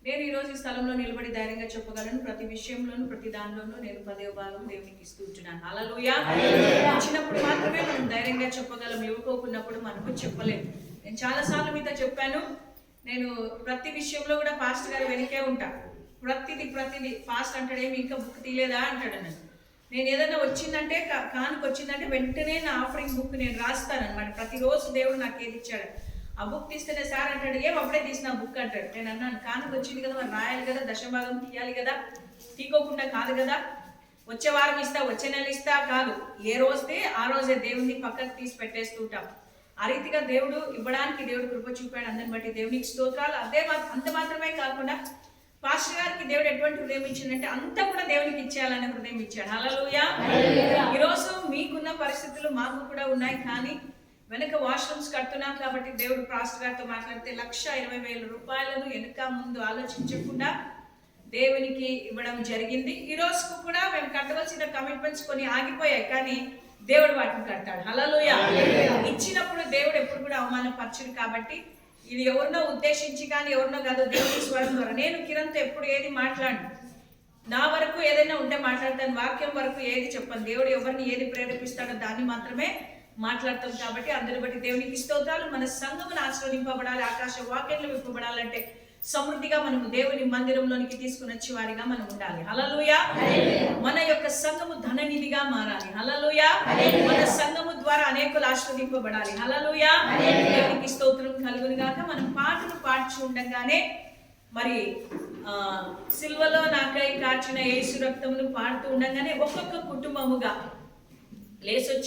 నేను ఈరోజు ఈ స్థలంలో నిలబడి ధైర్యంగా చెప్పగలను. ప్రతి విషయంలోనూ ప్రతి దానిలోనూ నేను 10వ భాగం దేవునికి ఇస్తూ ఉంటున్నాను. హల్లెలూయా. ఇచ్చినప్పుడు మాత్రమే మనం ధైర్యంగా చెప్పగలం, ఇవ్వకోకున్నప్పుడు మనము చెప్పలేము. నేను చాలాసార్లు మీతో చెప్పాను, నేను ప్రతి విషయంలో కూడా పాస్టర్ గారు వెనకే ఉంటా. ప్రతిదీ పాస్ట్ అంటాడు, ఏమి ఇంకా బుక్ తీయలేదా అంటాడు నన్ను. నేను ఏదైనా వచ్చిందంటే కానుక వచ్చిందంటే వెంటనే నా ఆఫరింగ్ బుక్ నేను రాస్తాను అనమాట. ప్రతిరోజు దేవుడు నాకు ఏది ఇచ్చాడు ఆ బుక్ తీస్తేనే సార్ అంటాడు, ఏం అప్పుడే తీసిన బుక్ అంటాడు. నేను అన్నాను, కానుక వచ్చింది కదా మరి రాయాలి కదా, దశభాగం తీయాలి కదా, తీకోకుండా కాదు కదా. వచ్చే వారం ఇస్తా, వచ్చే నెల ఇస్తా కాదు, ఏ రోజుదే ఆ రోజే దేవుడిని పక్కకు తీసి పెట్టేస్తూ ఉంటాం. ఆ రీతిగా దేవుడు ఇవ్వడానికి దేవుడు కృప చూపాడు. అందరిని బట్టి దేవునికి స్తోత్రాలు. అంత మాత్రమే కాకుండా పాస్టర్ గారికి దేవుడు ఎటువంటి హృదయం ఇచ్చిందంటే అంతా కూడా దేవునికి ఇచ్చేయాలనే హృదయం ఇచ్చాడు. హల్లెలూయా. ఈరోజు మీకున్న పరిస్థితులు మాకు కూడా ఉన్నాయి, కానీ వెనక వాష్రూమ్స్ కడుతున్నాం కాబట్టి దేవుడు పాస్టర్ గారితో మాట్లాడితే 1,20,000 రూపాయలను వెనక ముందు ఆలోచించకుండా దేవునికి ఇవ్వడం జరిగింది. ఈ రోజుకు కూడా మేము కట్టవలసిన కమిట్మెంట్స్ కొన్ని ఆగిపోయాయి, కానీ దేవుడు వాటిని కట్టాడు. హల్లెలూయా. ఇచ్చినప్పుడు దేవుడు ఎప్పుడు కూడా అవమానపరచడు. కాబట్టి ఇది ఎవరినో ఉద్దేశించి కానీ ఎవరినో కాదు, దేవుని స్వరం ద్వారా. నేను కిరణ్తో ఎప్పుడు ఏది మాట్లాడు, నా వరకు ఏదైనా ఉంటే మాట్లాడతాను, వాక్యం వరకు ఏది చెప్పను. దేవుడు ఎవరిని ఏది ప్రేరేపిస్తాడో దాన్ని మాత్రమే మాట్లాడతాం. కాబట్టి అందరిని బట్టి దేవునికి స్తోత్రాలు. మన సంఘమును ఆశీర్వదింపబడాలి, ఆకాశ వాక్యాలు విప్పబడాలంటే సమృద్ధిగా మనము దేవుని మందిరంలోనికి తీసుకుని వచ్చే వారిగా మనం ఉండాలి. హల్లెలూయా. మన యొక్క సంఘము ధననిధిగా మారాలి. హల్లెలూయా. మన సంఘము ద్వారా అనేకులు ఆశీర్వదింపబడాలి. హల్లెలూయా. దేవునికి స్తోత్రం కలుగును గాక. మనం పాటలు పాడుచు ఉండగానే మరి సిల్వలో నాకై కార్చిన యేసు రక్తమును పాడుతూ ఉండగానే ఒక్కొక్క కుటుంబముగా లేసొచ్చి